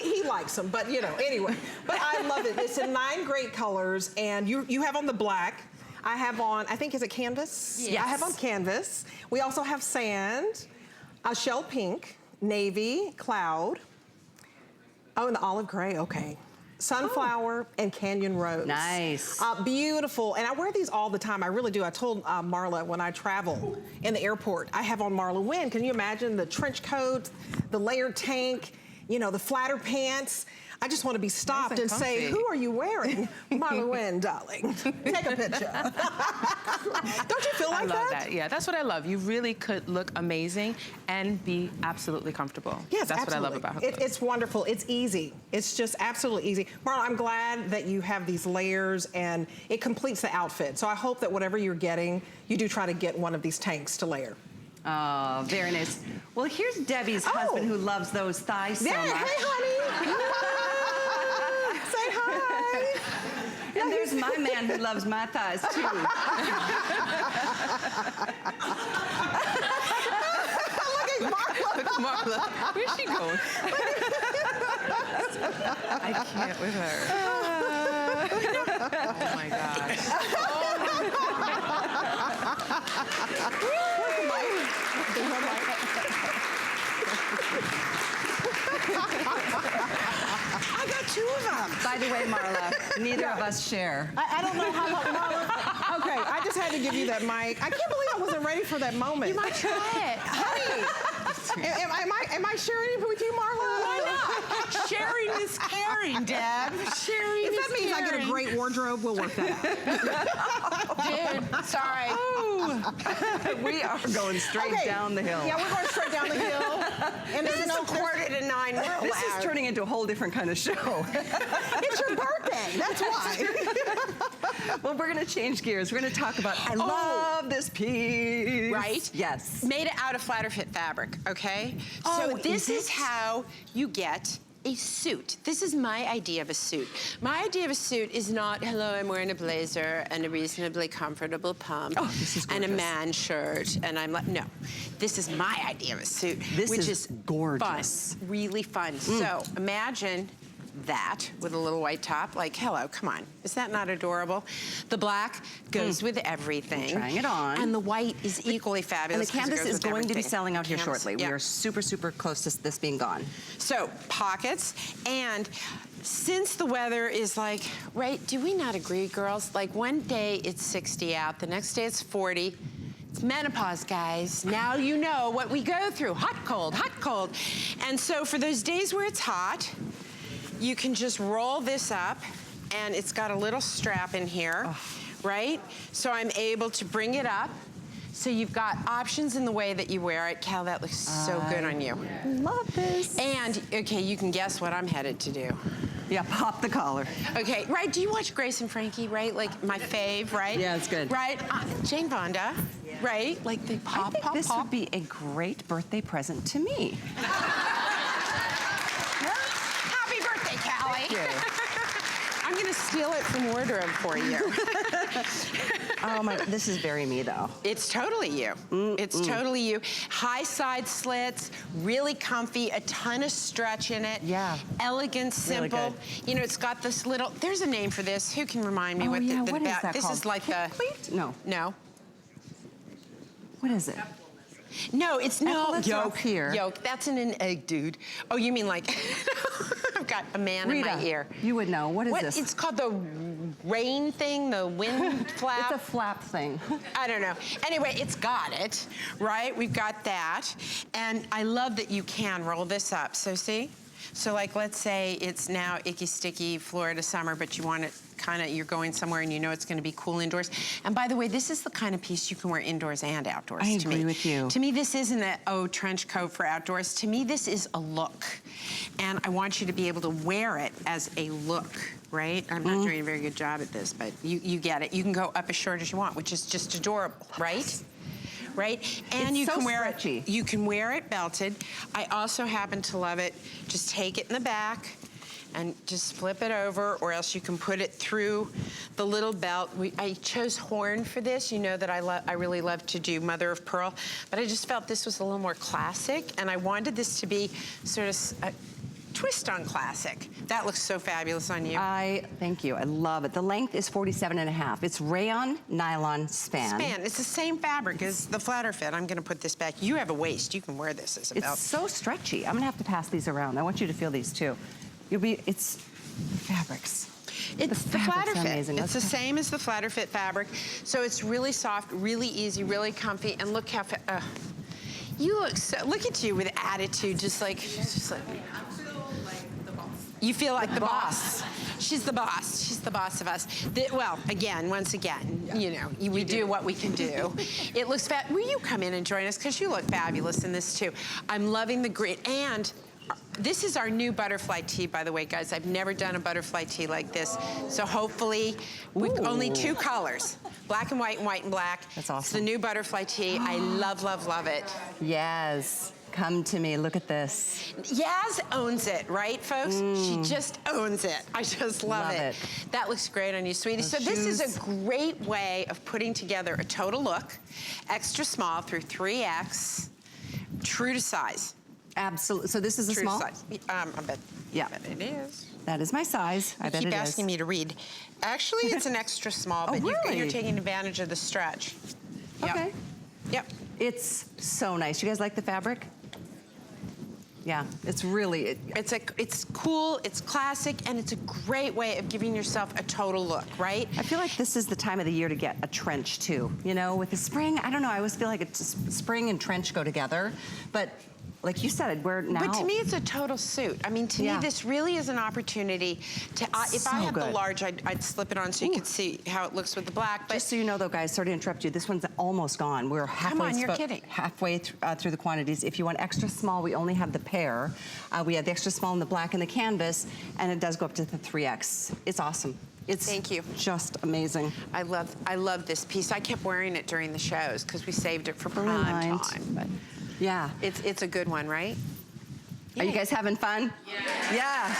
he likes them, but you know, anyway. But I love it. It's in 9 great colors, and you have on the black. I have on, I think, is it canvas? Yes. I have on canvas. We also have sand, a shell pink, navy, cloud. Oh, and the olive gray, okay. Sunflower and canyon rose. Nice. Beautiful. And I wear these all the time. I really do. I told Marla when I travel in the airport, I have on MarlaWynne. Can you imagine the trench coat, the layered tank, you know, the flatter pants? I just want to be stopped and say, who are you wearing? MarlaWynne, darling. Take a picture. Don't you feel like that? I love that. Yeah, that's what I love. You really could look amazing and be absolutely comfortable. Yes, that's absolutely. what I love about her clothes. It's wonderful. It's easy. It's just absolutely easy. Marla, I'm glad that you have these layers and it completes the outfit. So I hope that whatever you're getting, you do try to get one of these tanks to layer. Oh, very nice. Well, here's Debbie's husband who loves those thighs so much. Hey, honey. Say hi. And there's my man who loves my thighs, too. Look at Marla. Marla, where's she going? I can't with her. Oh my gosh. I got 2 of them. By the way, Marla, neither of us share. I don't know how long, Marla. Okay, I just had to give you that mic. I can't believe I wasn't ready for that moment. You might try it. Honey, am I sharing it with you, Marla? Why not? Sharing is caring, Dad. Sharing If is that means I get a great wardrobe, we'll work that out. Dude, sorry. We are going straight down the hill. Yeah, we're going straight down the hill. And This is a 8:45. This is turning into a whole different kind of show. It's your birthday, that's why. Well, we're going to change gears. We're going to talk about, I love this piece. Right? Yes. Made it out of flatter fit fabric, okay? So this is how you get a suit. This is my idea of a suit. My idea of a suit is not, hello, I'm wearing a blazer and a reasonably comfortable pump and a man shirt, and I'm like, no. This is my idea of a suit, which is gorgeous. Fun, really fun. So imagine that with a little white top, like, hello, come on. Is that not adorable? The black goes with everything. I'm trying it on. And the white is equally fabulous. And the canvas is going to be selling out here shortly. Yeah. We are super, super close to this being gone. So, pockets, and since the weather is like, right, do we not agree, girls? Like, one day it's 60 out, the next day it's 40. It's menopause, guys. Now you know what we go through. Hot, cold, hot, cold. And so for those days where it's hot, you can just roll this up, and it's got a little strap in here, right? So I'm able to bring it up. So you've got options in the way that you wear it. Cal, that looks so good on you. Love this. And, okay, you can guess what I'm headed to do. Yeah, pop the collar. Okay, right, do you watch Grace and Frankie, right? Like my fave, right? Yeah, it's good. Right, Jane Fonda, right? Like they pop, I think pop, this pop. would be a great birthday present to me. Happy birthday, Callie. Thank you. I'm gonna steal it from wardrobe for you. Oh my, this is very me though. It's totally you. It's totally you. High side slits, really comfy, a ton of stretch in it. Yeah. Elegant, simple. Really You know, it's got this little, there's a name for this. Who can remind me Oh, what yeah, the what is back? that This called? is like the, Pleat? No. no. What is it? No, it's no Epaulets are yoke. up here. Yoke. That's an egg, dude. Oh, you mean like I've got a man Rita, in my ear. you would know. What is this? It's called the rain thing, the wind flap. It's a flap thing. I don't know. Anyway, it's got it, right? We've got that. And I love that you can roll this up. So see? So like, let's say it's now icky, sticky Florida summer, but you want it kind of, you're going somewhere and you know it's going to be cool indoors. And by the way, this is the kind of piece you can wear indoors and outdoors. I to agree me. with you. To me, this isn't a, trench coat for outdoors. To me, this is a look. And I want you to be able to wear it as a look, right? I'm not doing a very good job at this, but you get it. You can go up as short as you want, which is just adorable, right? Right? And It's you so can wear stretchy. it. You can wear it belted. I also happen to love it. Just take it in the back and just flip it over, or else you can put it through the little belt. I chose horn for this. You know that I really love to do mother of pearl, but I just felt this was a little more classic, and I wanted this to be sort of a twist on classic. That looks so fabulous on you. Thank you. I love it. The length is 47.5. It's rayon nylon span. It's the same fabric as the flatter fit. I'm going to put this back. You have a waist. You can wear this as a belt. It's so stretchy. I'm gonna have to pass these around. I want you to feel these too. It's fabrics. It's the flatter fit. Amazing. It's the same as the flatter fit fabric. So it's really soft, really easy, really comfy, and look how, you look so, look at you with attitude, just like. You feel like the boss. She's the boss. She's the boss of us. Well, again, once again, you know, we do what we can do. It looks fab. Will you come in and join us? Because you look fabulous in this too. I'm loving the green. And this is our new butterfly tee, by the way, guys. I've never done a butterfly tee like this. So hopefully, with only 2 colors, black and white and black. That's awesome. It's the new butterfly tee. I love, love, love it. Yes. Come to me. Look at this. Yaz owns it, right, folks? She just owns it. I just love it. That looks great on you, sweetie. So this is a great way of putting together a total look, extra small through 3X, true to size. Absolutely. So this is a True small? size. I bet. Yeah. I bet it is. That is my size. I bet it is. Keep asking me to read. Actually, it's an extra small, but really? you're taking advantage of the stretch. Yep. Okay. Yep. It's so nice. You guys like the fabric? Yeah, it's really... It's cool, it's classic, and it's a great way of giving yourself a total look, right? I feel like this is the time of the year to get a trench too. You know, with the spring, I don't know, I always feel like spring and trench go together, but like you said, we're now... But to me, it's a total suit. I mean, to me, this really is an opportunity to... if I had the large, I'd slip it on so you could see how it looks with the black. But just so you know, though, guys, sorry to interrupt you, this one's almost gone. We're halfway... Come on, you're kidding. Halfway through the quantities. If you want extra small, we only have the pair. We have the extra small in the black and the canvas, and it does go up to the 3X. It's awesome. It's Thank you. Just amazing. I love this piece. I kept wearing it during the shows because we saved it for prime time. But yeah. It's a good one, right? Are you guys having fun? Yeah.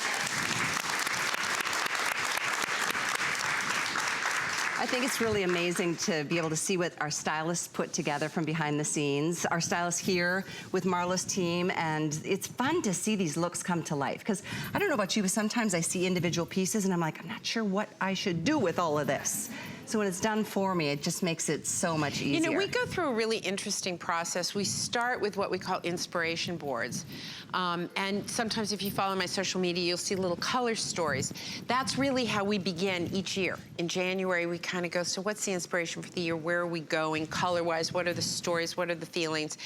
I think it's really amazing to be able to see what our stylists put together from behind the scenes. Our stylists here with Marla's team, and it's fun to see these looks come to life. Because I don't know about you, but sometimes I see individual pieces and I'm like, I'm not sure what I should do with all of this. So when it's done for me, it just makes it so much easier. You know, we go through a really interesting process. We start with what we call inspiration boards. And sometimes if you follow my social media, you'll see little color stories. That's really how we begin each year. In January, we kind of go, so what's the inspiration for the year? Where are we going color-wise? What are the stories? What are the feelings?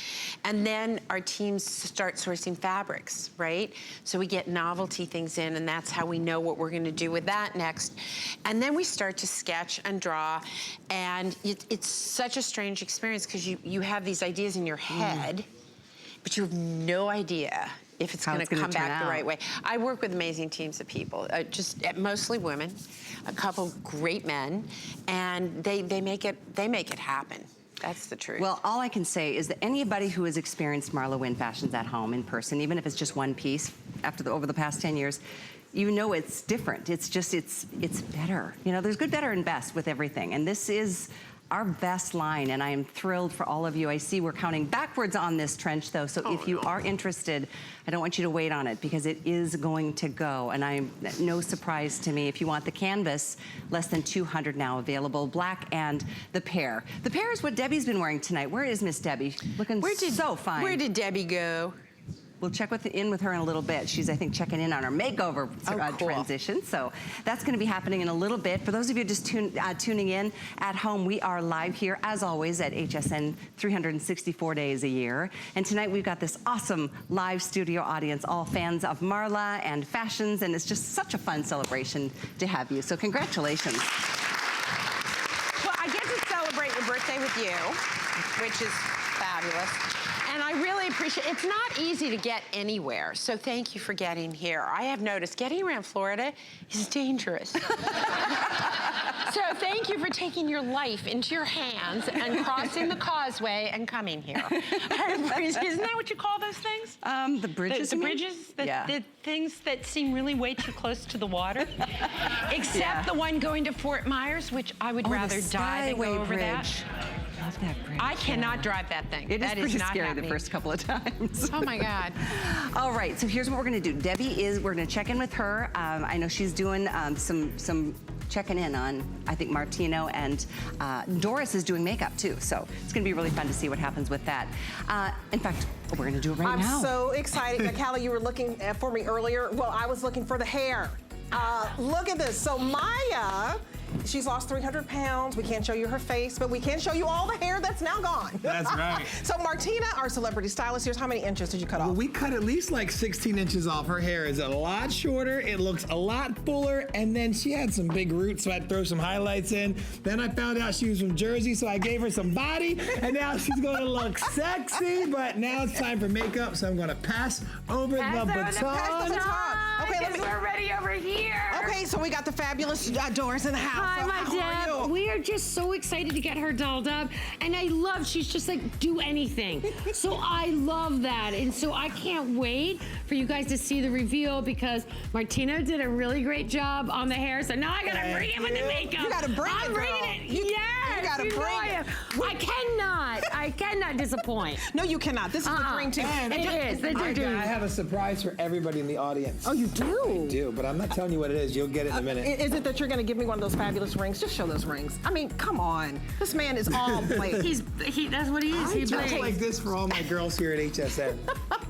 And then our teams start sourcing fabrics, right? So we get novelty things in, and that's how we know what we're going to do with that next. And then we start to sketch and draw, and it's such a strange experience because you have these ideas in your head, but you have no idea if it's going to come back the right way. I work with amazing teams of people, mostly women, a couple great men, and they make it happen. That's the truth. Well, all I can say is that anybody who has experienced MarlaWynne fashions at home in person, even if it's just one piece over the past 10 years, you know it's different. It's just, it's better. You know, there's good, better, and best with everything. And this is our best line, and I am thrilled for all of you. I see we're counting backwards on this trench, though, so if you are interested, I don't want you to wait on it because it is going to go, and I'm no surprise to me. If you want the canvas, less than 200 now available, black and the pair. The pair is what Debbie's been wearing tonight. Where is Miss Debbie? Looking so fine. Where did Debbie go? We'll check in with her in a little bit. She's, I think, checking in on our makeover transition. So that's going to be happening in a little bit. For those of you just tuning in at home, we are live here, as always, at HSN 364 days a year. And tonight we've got this awesome live studio audience, all fans of Marla and fashions, and it's just such a fun celebration to have you. So congratulations. Well, I get to celebrate your birthday with you, which is fabulous. And I really appreciate it. It's not easy to get anywhere, so thank you for getting here. I have noticed getting around Florida is dangerous. So thank you for taking your life into your hands and crossing the causeway and coming here. Isn't that what you call those things? The bridges? The bridges? The things that seem really way too close to the water? Except the one going to Fort Myers, which I would rather die than go over that. I love that bridge. I cannot drive that thing. It is pretty scary happening. the first couple of times. Oh my God. All right, so here's what we're gonna do. we're gonna check in with her. I know she's doing some checking in on, I think, Martino, and Doris is doing makeup too. So it's gonna be really fun to see what happens with that. In fact, we're gonna do it right now. I'm so excited. Callie, you were looking for me earlier. Well, I was looking for the hair. Look at this. So Maya, she's lost 300 pounds. We can't show you her face, but we can show you all the hair that's now gone. That's right. So Martina, our celebrity stylist, here's how many inches did you cut off? Well, we cut at least like 16 inches off. Her hair is a lot shorter. It looks a lot fuller. And then she had some big roots, so I throw some highlights in. Then I found out she was from Jersey, so I gave her some body. And now she's going to look sexy. But now it's time for makeup, so I'm going to pass over the baton. Okay, we're ready over here. Okay, so we got the fabulous Doris in the house. Hi, my Deb. We are just so excited to get her dolled up. And I love, she's just like, do anything. So I love that. And so I can't wait for you guys to see the reveal because Martina did a really great job on the hair. So now I got to bring it with the makeup. You got to bring it, I'm bringing it. Yeah. gotta you know bring I it. am. I cannot disappoint. No, you cannot. This is the dream team. I have a surprise for everybody in the audience. Oh, you do? I do, but I'm not telling you what it is. You'll get it in a minute. Is it that you're gonna give me one of those fabulous rings? Just show those rings. I mean, come on. This man is all bling. That's what he is. He Just like this for all my girls here at HSN.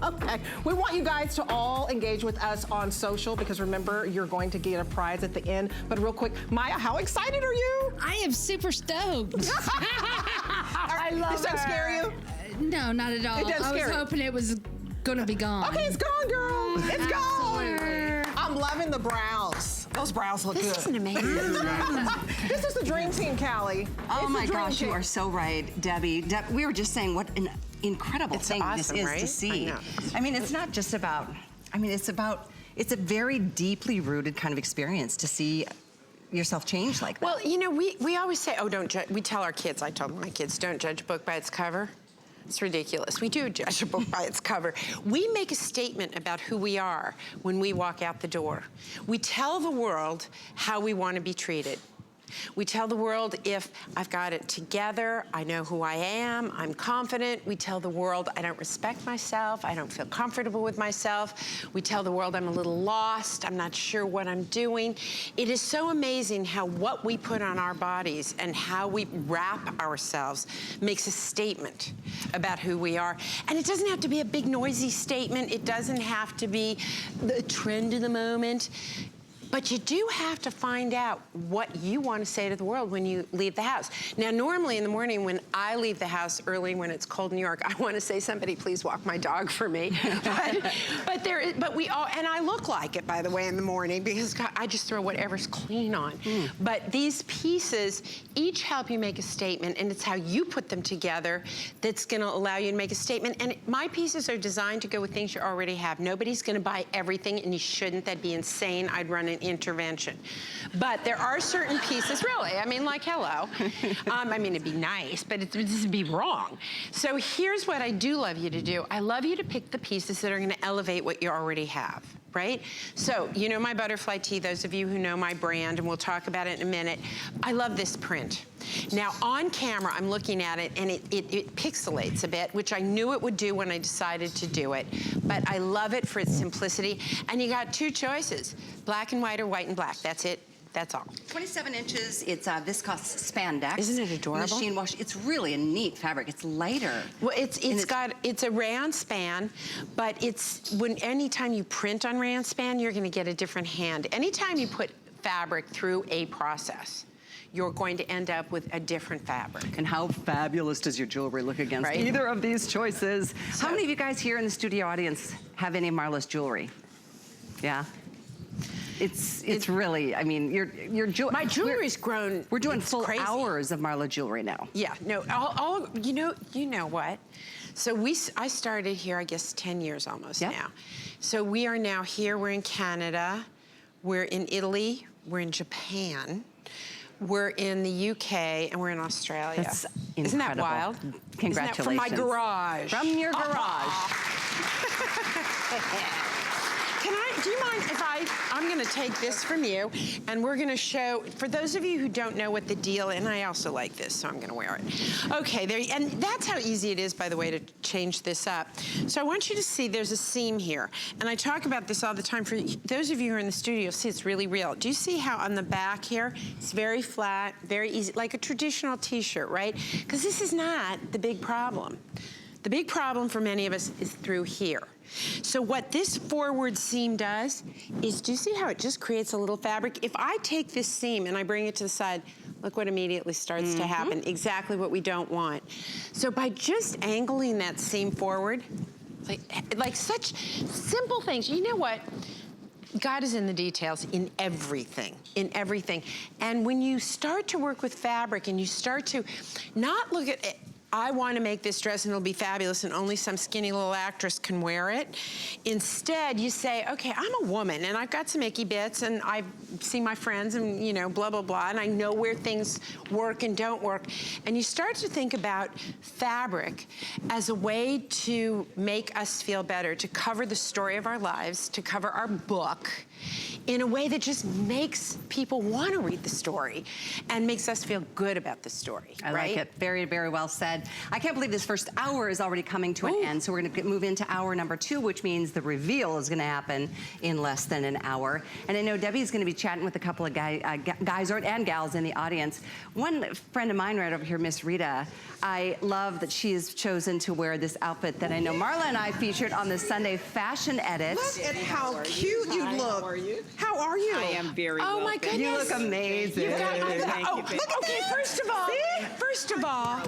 Okay. We want you guys to all engage with us on social because remember, you're going to get a prize at the end. But real quick, Maya, how excited are you? I am super stoked. I love Does that scare you? No, not at all. It doesn't I was scare you. hoping it was gonna be gone. Okay, it's gone, girl. It's gone. Absolutely. I'm loving the brows. Those brows look good. This is an amazing This is the dream team, Callie. Oh It's my the dream gosh, team. you are so right, Debbie. We were just saying what an incredible thing awesome, this is right? to see. I know. I mean, it's not just about, it's a very deeply rooted kind of experience to see yourself change like that. Well, you know, we always say, oh, don't judge. We tell our kids, I told my kids, don't judge a book by its cover. It's ridiculous. We do judge a book by its cover. We make a statement about who we are when we walk out the door. We tell the world how we want to be treated. We tell the world if I've got it together, I know who I am, I'm confident. We tell the world I don't respect myself, I don't feel comfortable with myself. We tell the world I'm a little lost, I'm not sure what I'm doing. It is so amazing how what we put on our bodies and how we wrap ourselves makes a statement about who we are. And it doesn't have to be a big noisy statement. It doesn't have to be the trend of the moment. But you do have to find out what you want to say to the world when you leave the house. Now, normally in the morning when I leave the house early when it's cold in New York, I want to say, somebody please walk my dog for me. but we all, and I look like it, by the way, in the morning because I just throw whatever's clean on. But these pieces each help you make a statement, and it's how you put them together that's going to allow you to make a statement. And my pieces are designed to go with things you already have. Nobody's going to buy everything, and you shouldn't. That'd be insane. I'd run an intervention. But there are certain pieces, really, I mean, like, hello. I mean, it'd be nice, but it'd be wrong. So here's what I do love you to do. I love you to pick the pieces that are gonna elevate what you already have, right? So, you know my butterfly tee, those of you who know my brand, and we'll talk about it in a minute. I love this print. Now, on camera, I'm looking at it, and it pixelates a bit, which I knew it would do when I decided to do it. But I love it for its simplicity. And you got two choices, black and white or white and black. That's it. That's all. 27 inches, it's viscose spandex. Isn't it adorable? Machine wash. It's really a neat fabric. It's lighter. Well, it's a rayon span, but anytime you print on rayon span, you're gonna get a different hand. Anytime you put fabric through a process, you're going to end up with a different fabric. And how fabulous does your jewelry look against either of these choices? So, how many of you guys here in the studio audience have any of Marla's jewelry? Yeah? It's really, I mean, your jewelry. My jewelry's grown. We're doing full hours of Marla jewelry now. Yeah, no, you know what? So I started here, I guess, 10 years almost now. So we are now here, we're in Canada, we're in Italy, we're in Japan, we're in the UK, and we're in Australia. That's incredible. Isn't that wild? Congratulations. Isn't that from my garage. From your garage. Do you mind if I'm gonna take this from you, and we're gonna show, for those of you who don't know what the deal, and I also like this, so I'm gonna wear it. Okay, and that's how easy it is, by the way, to change this up. So I want you to see there's a seam here, and I talk about this all the time. For those of you who are in the studio, you'll see it's really real. Do you see how on the back here, it's very flat, very easy, like a traditional t-shirt, right? Because this is not the big problem. The big problem for many of us is through here. So what this forward seam does is, do you see how it just creates a little fabric? If I take this seam and I bring it to the side, look what immediately starts to happen. Exactly what we don't want. So by just angling that seam forward, like such simple things, you know what? God is in the details in everything, And when you start to work with fabric and you start to not look at it, I want to make this dress and it'll be fabulous and only some skinny little actress can wear it. Instead, you say, okay, I'm a woman and I've got some icky bits and I've seen my friends and, you know, blah, blah, blah, and I know where things work and don't work. And you start to think about fabric as a way to make us feel better, to cover the story of our lives, to cover our book in a way that just makes people want to read the story and makes us feel good about the story. I like it. Very, very well said. I can't believe this first hour is already coming to an end, so we're going to move into hour number 2, which means the reveal is going to happen in less than an hour. And I know Debbie's going to be chatting with a couple of guys and gals in the audience. One friend of mine right over here, Miss Rita, I love that she has chosen to wear this outfit that I know Marla and I featured on the Sunday Fashion Edit. Look at how cute you look. How are you? How are you? I am very well. Oh my goodness. You look amazing. Okay, first of all,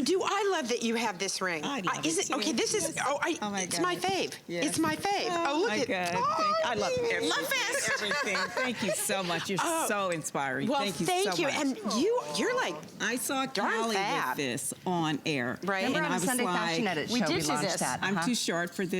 do I love that you have this ring? I love is it it okay? This is it's my fave. Yes. It's my fave. Oh look my at God. I love everything. Love this. Everything. Thank you so much. You're so inspiring. Well, thank you so much. And you're like I saw darn Callie fab. with this on air. Right. Remember And on I the was Sunday like, Fashion Edit show we did we do launched this. that. I'm too short for this.